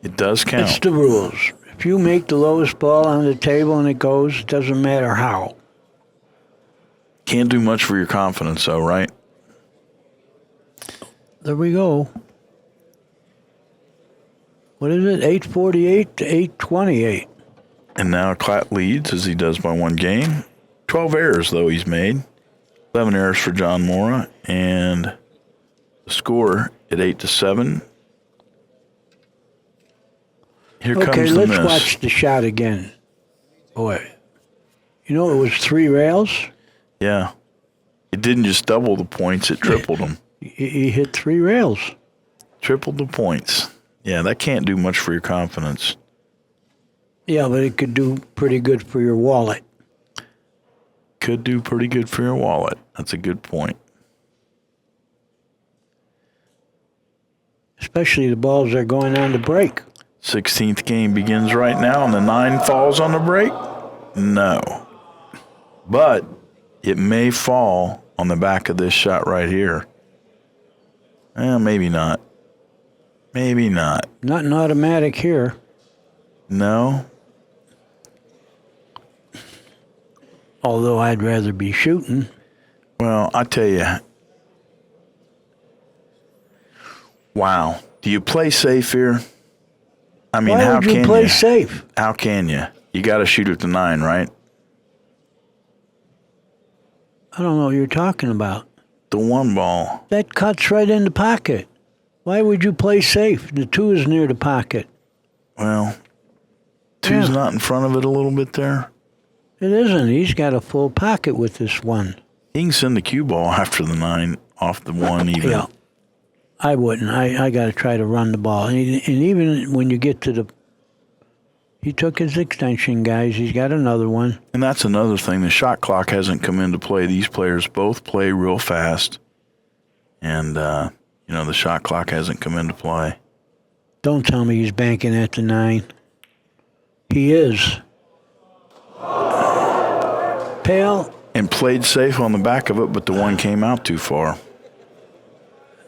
It does count. It's the rules. If you make the lowest ball on the table and it goes, it doesn't matter how. Can't do much for your confidence, though, right? There we go. What is it? 848 to 828. And now Klatt leads as he does by 1 game. 12 errors, though, he's made. 11 errors for John Morra. And the score at 8-7. Here comes the miss. Okay, let's watch the shot again. Boy, you know it was 3 rails? Yeah. It didn't just double the points, it tripled them. He hit 3 rails. Tripled the points. Yeah, that can't do much for your confidence. Yeah, but it could do pretty good for your wallet. Could do pretty good for your wallet. That's a good point. Especially the balls that are going on the break. 16th game begins right now, and the 9 falls on the break? No. But it may fall on the back of this shot right here. Maybe not. Maybe not. Nothing automatic here. No. Although I'd rather be shooting. Well, I tell you. Wow. Do you play safe here? I mean, Why how would you can play you? safe? How can you? You got to shoot at the 9, right? I don't know what you're talking about. The 1 ball. That cuts right in the pocket. Why would you play safe? The 2 is near the pocket. Well, 2's not in front of it a little bit there. It isn't. He's got a full pocket with this 1. He can send the cue ball after the 9 off the 1 even. Yeah. I wouldn't. I got to try to run the ball. And even when you get to the... He took his extension, guys. He's got another one. And that's another thing. The shot clock hasn't come into play. These players both play real fast. And, the shot clock hasn't come into play. Don't tell me he's banking at the 9. He is. Pale. And played safe on the back of it, but the 1 came out too far.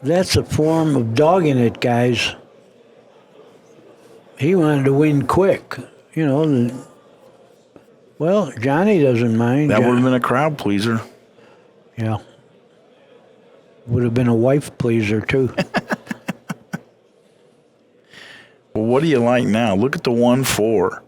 That's a form of dogging it, guys. He wanted to win quick. Well, Johnny doesn't mind. That would have been a crowd pleaser. Yeah. Would have been a wife pleaser, too. Well, what do you like now? Look at the 1-4.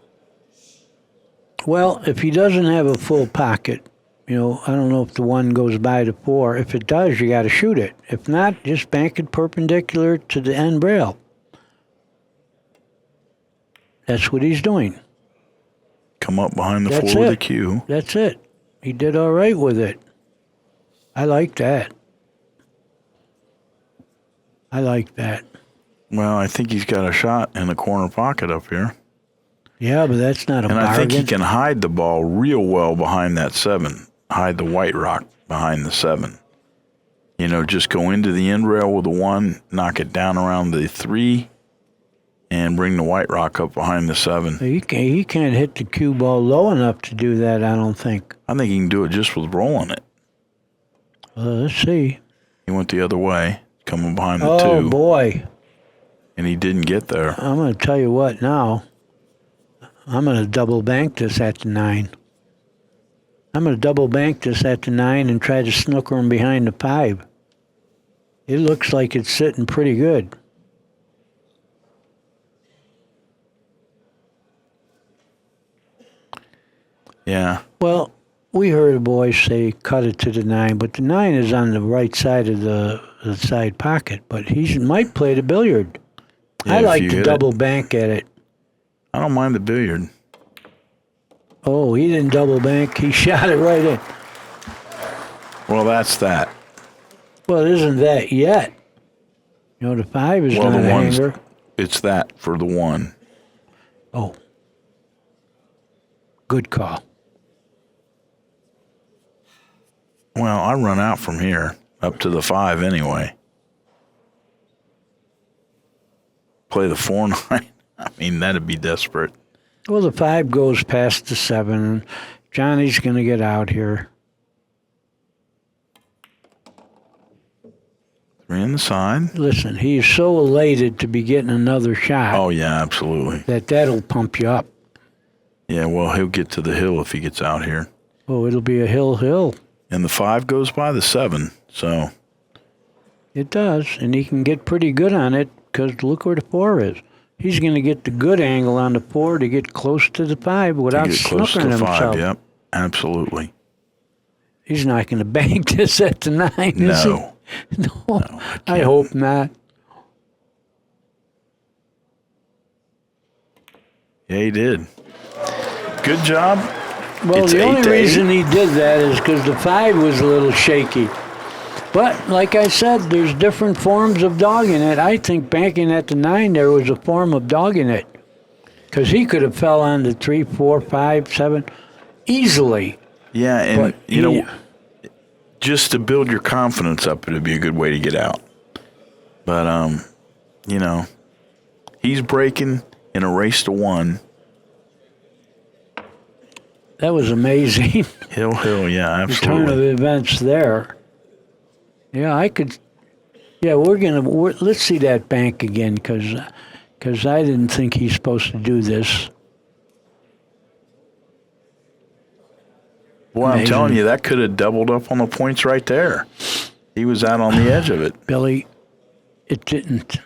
Well, if he doesn't have a full pocket, I don't know if the 1 goes by the 4. If it does, you got to shoot it. If not, just bank it perpendicular to the end rail. That's what he's doing. Come up behind the 4 with the cue. That's it. He did all right with it. I like that. Well, I think he's got a shot in the corner pocket up here. Yeah, but that's not a bargain. And I think he can hide the ball real well behind that 7. Hide the white rock behind the 7. just go into the end rail with a 1, knock it down around the 3, and bring the white rock up behind the 7. He can't hit the cue ball low enough to do that, I don't think. I think he can do it just with rolling it. Let's see. He went the other way, coming behind the 2. Oh, boy. And he didn't get there. I'm going to tell you what now. I'm going to double bank this at the 9. I'm going to double bank this at the 9 and try to snooker him behind the 5. It looks like it's sitting pretty good. Yeah. Well, we heard a boy say cut it to the 9, but the 9 is on the right side of the side pocket, but he might play the billiard. Yeah, I like if to you double bank at it. I don't mind the billiard. Oh, he didn't double bank. He shot it right in. Well, that's that. Well, isn't that yet? The 5 is not a hanger. It's that for the 1. Oh. Good call. Well, I run out from here up to the 5 anyway. Play the 4-9. I mean, that'd be desperate. Well, the 5 goes past the 7. Johnny's going to get out here. 3 on the side. Listen, he is so elated to be getting another shot. Oh, yeah, absolutely. That'll pump you up. Yeah, well, he'll get to the hill if he gets out here. Oh, it'll be a hill. And the 5 goes by the 7, so. It does, and he can get pretty good on it because look where the 4 is. He's going to get the good angle on the 4 to get close to the 5 without to get close to snookering 5, himself. yep, absolutely. He's not going to bank this at the 9, is No. he? No, I hope not. Yeah, he did. Good job. Well, It's the only 8-8. reason he did that is because the 5 was a little shaky. But, like I said, there's different forms of dogging it. I think banking at the 9 there was a form of dogging it. Because he could have fell on the 3, 4, 5, 7 easily. Yeah, and, But just to build your confidence up, it would be a good way to get out. But, he's breaking in a race to 1. that was amazing. Hill, yeah, The turn of absolutely. events there. Yeah, I could. Yeah, let's see that bank again because I didn't think he's supposed to do this. Boy, I'm Amazing. telling you, that could have doubled up on the points right there. He was out on the edge of it. Billy, it didn't.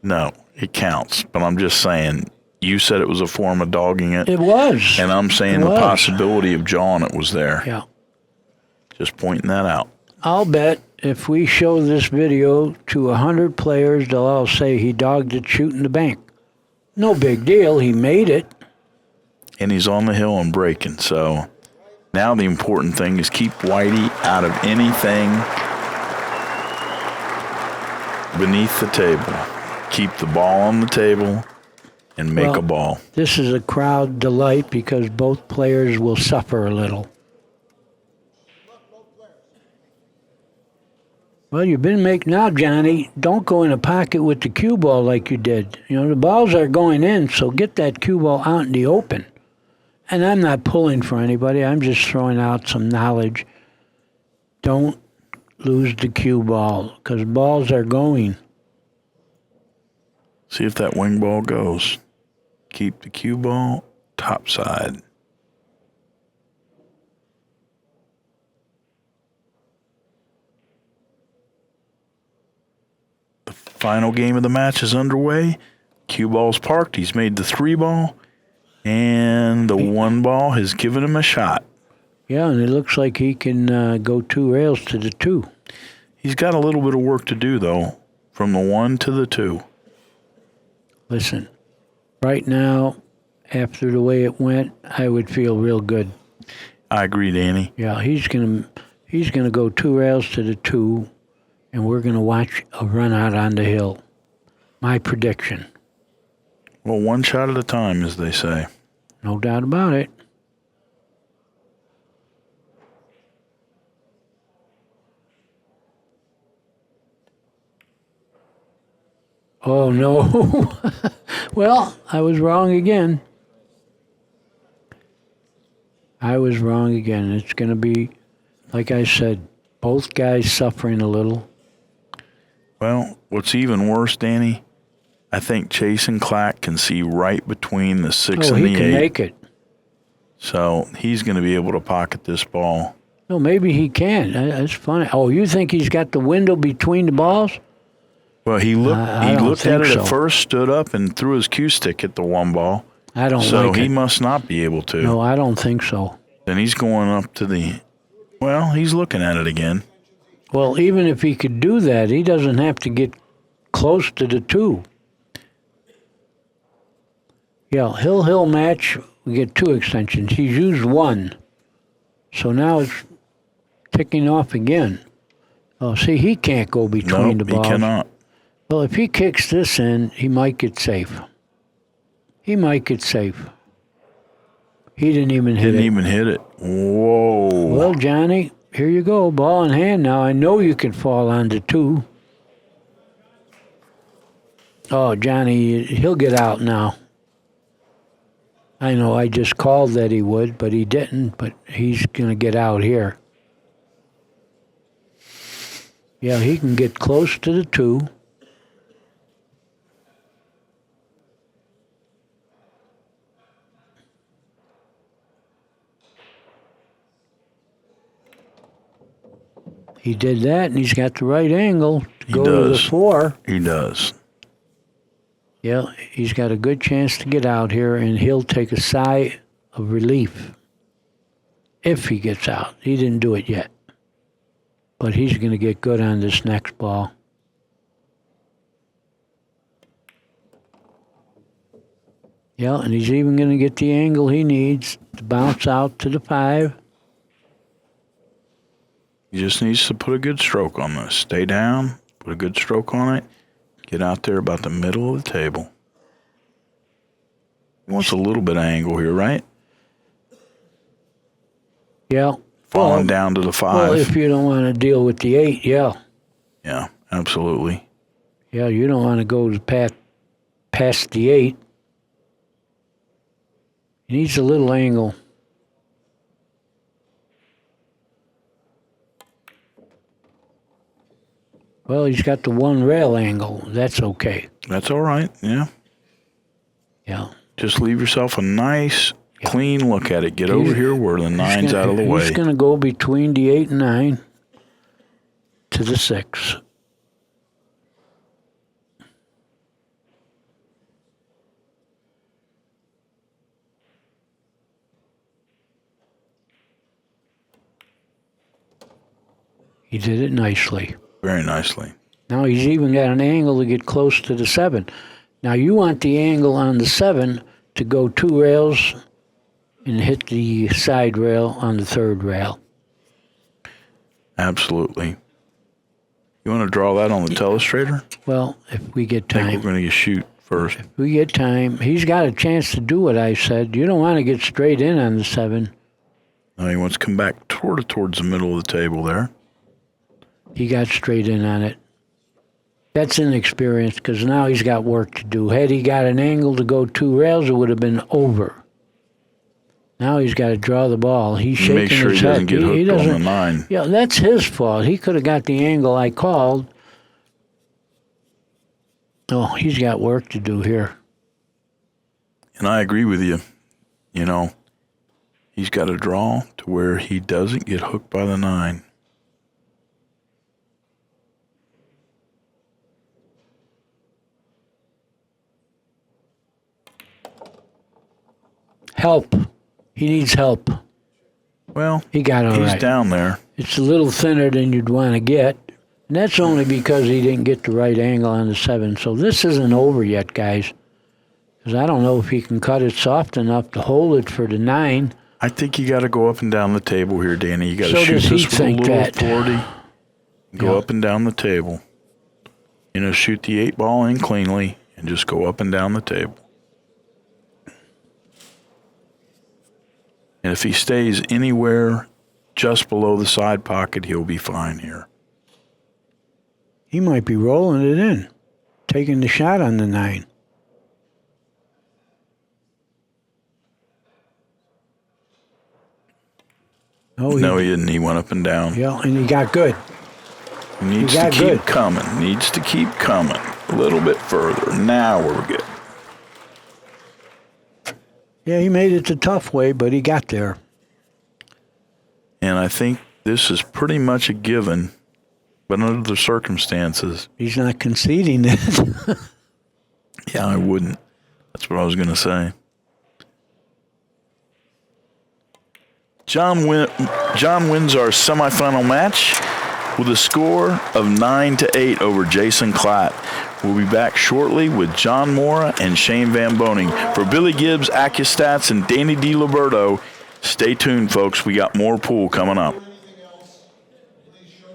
No, it counts. But I'm just saying, you said it was a form of dogging it. It was. And I'm saying It the was. possibility of jawing it was there. Yeah. Just pointing that out. I'll bet if we show this video to 100 players, they'll all say he dogged it shooting the bank. No big deal. He made it. And he's on the hill and breaking. So now the important thing is keep Whitey out of anything beneath the table. Keep the ball on the table and make a ball. This is a crowd delight because both players will suffer a little. Well, you've been making now, Johnny. Don't go in a pocket with the cue ball like you did. The balls are going in, so get that cue ball out in the open. And I'm not pulling for anybody. I'm just throwing out some knowledge. Don't lose the cue ball because balls are going. See if that wing ball goes. Keep the cue ball topside. The final game of the match is underway. Cue ball's parked. He's made the 3 ball, and the 1 ball has given him a shot. Yeah, and it looks like he can go 2 rails to the 2. He's got a little bit of work to do, though, from the 1 to the 2. Listen, right now, after the way it went, I would feel real good. I agree, Danny. Yeah, he's gonna go 2 rails to the 2, and we're gonna watch a run out on the hill. My prediction. Well, 1 shot at a time, as they say. No doubt about it. Oh, no. Well, I was wrong again. It's going to be, like I said, both guys suffering a little. Well, what's even worse, Danny, I think Chase and Klatt can see right between the 6 and the 8. He can make it. So he's going to be able to pocket this ball. No, maybe he can. That's funny. Oh, you think he's got the window between the balls? Well, he looked at it so. at first, stood up, and threw his cue stick at the one ball. I don't so like he it. must not be able to. No, I don't think so. Then he's going up to the... Well, he's looking at it again. Well, even if he could do that, he doesn't have to get close to the 2. Yeah, Hill match, we get 2 extensions. He's used 1. So now it's ticking off again. Oh, see, he can't go between the balls. He cannot. Well, if he kicks this in, he might get safe. He didn't even hit it. Whoa. Well, Johnny, here you go. Ball in hand now. I know you can fall on the 2. Oh, Johnny, he'll get out now. I know I just called that he would, but he didn't. But he's going to get out here. Yeah, he can get close to the 2. He did that, and he's got the right angle to go to the 4. He does. Yeah, he's got a good chance to get out here, and he'll take a sigh of relief if he gets out. He didn't do it yet, but he's going to get good on this next ball. Yeah, and he's even going to get the angle he needs to bounce out to the 5. He just needs to put a good stroke on this. Stay down, put a good stroke on it, get out there about the middle of the table. He wants a little bit of angle here, right? Yeah. Falling down to the 5. Well, if you don't want to deal with the 8, yeah. Yeah, absolutely. Yeah, you don't want to go past the 8. He needs a little angle. Well, he's got the 1 rail angle. That's okay. That's all right, yeah. Yeah. Just leave yourself a nice, clean look at it. Get over here where the 9's out of the way. He's going to go between the 8 and 9 to the 6. He did it nicely. Very nicely. Now he's even got an angle to get close to the 7. Now you want the angle on the 7 to go 2 rails and hit the side rail on the 3rd rail. Absolutely. You want to draw that on the telestrator? Well, if we get I think time. we're going to shoot first. If we get time. He's got a chance to do what I said. You don't want to get straight in on the 7. Now he wants to come back towards the middle of the table there. He got straight in on it. That's inexperience because now he's got work to do. Had he got an angle to go 2 rails, it would have been over. Now he's got to draw the ball. He's shaking Make sure his he head. doesn't get hooked on the 9. Yeah, that's his fault. He could have got the angle I called. Oh, he's got work to do here. And I agree with you. You know, he's got to draw to where he doesn't get hooked by the 9. Help. He needs help. Well, he got all right. He's down there. It's a little thinner than you'd want to get. And that's only because he didn't get the right angle on the 7. So this isn't over yet, guys. Because I don't know if he can cut it soft enough to hold it for the 9. I think you got to go up and down the table here, Danny. You got to So shoot does he this with a think little that? authority. Go up and down the table. You know, shoot the 8 ball in cleanly and just go up and down the table. And if he stays anywhere just below the side pocket, he'll be fine here. He might be rolling it in taking the shot on the 9. Oh, No, he didn't. He went up and down. Yeah, and he got good. Needs to keep coming. Needs to keep coming. A little bit further. Now we're good. Yeah, he made it the tough way, but he got there. And I think this is pretty much a given, but under the circumstances. He's not conceding it. Yeah, I wouldn't. That's what I was going to say. John wins our semifinal match with a score of 9-8 over Jason Klatt. We'll be back shortly with John Morra and Shane Van Boning. For Billy Gibbs, ACCUSTATS, and Danny DiLiberto, stay tuned, folks. We got more pool coming up.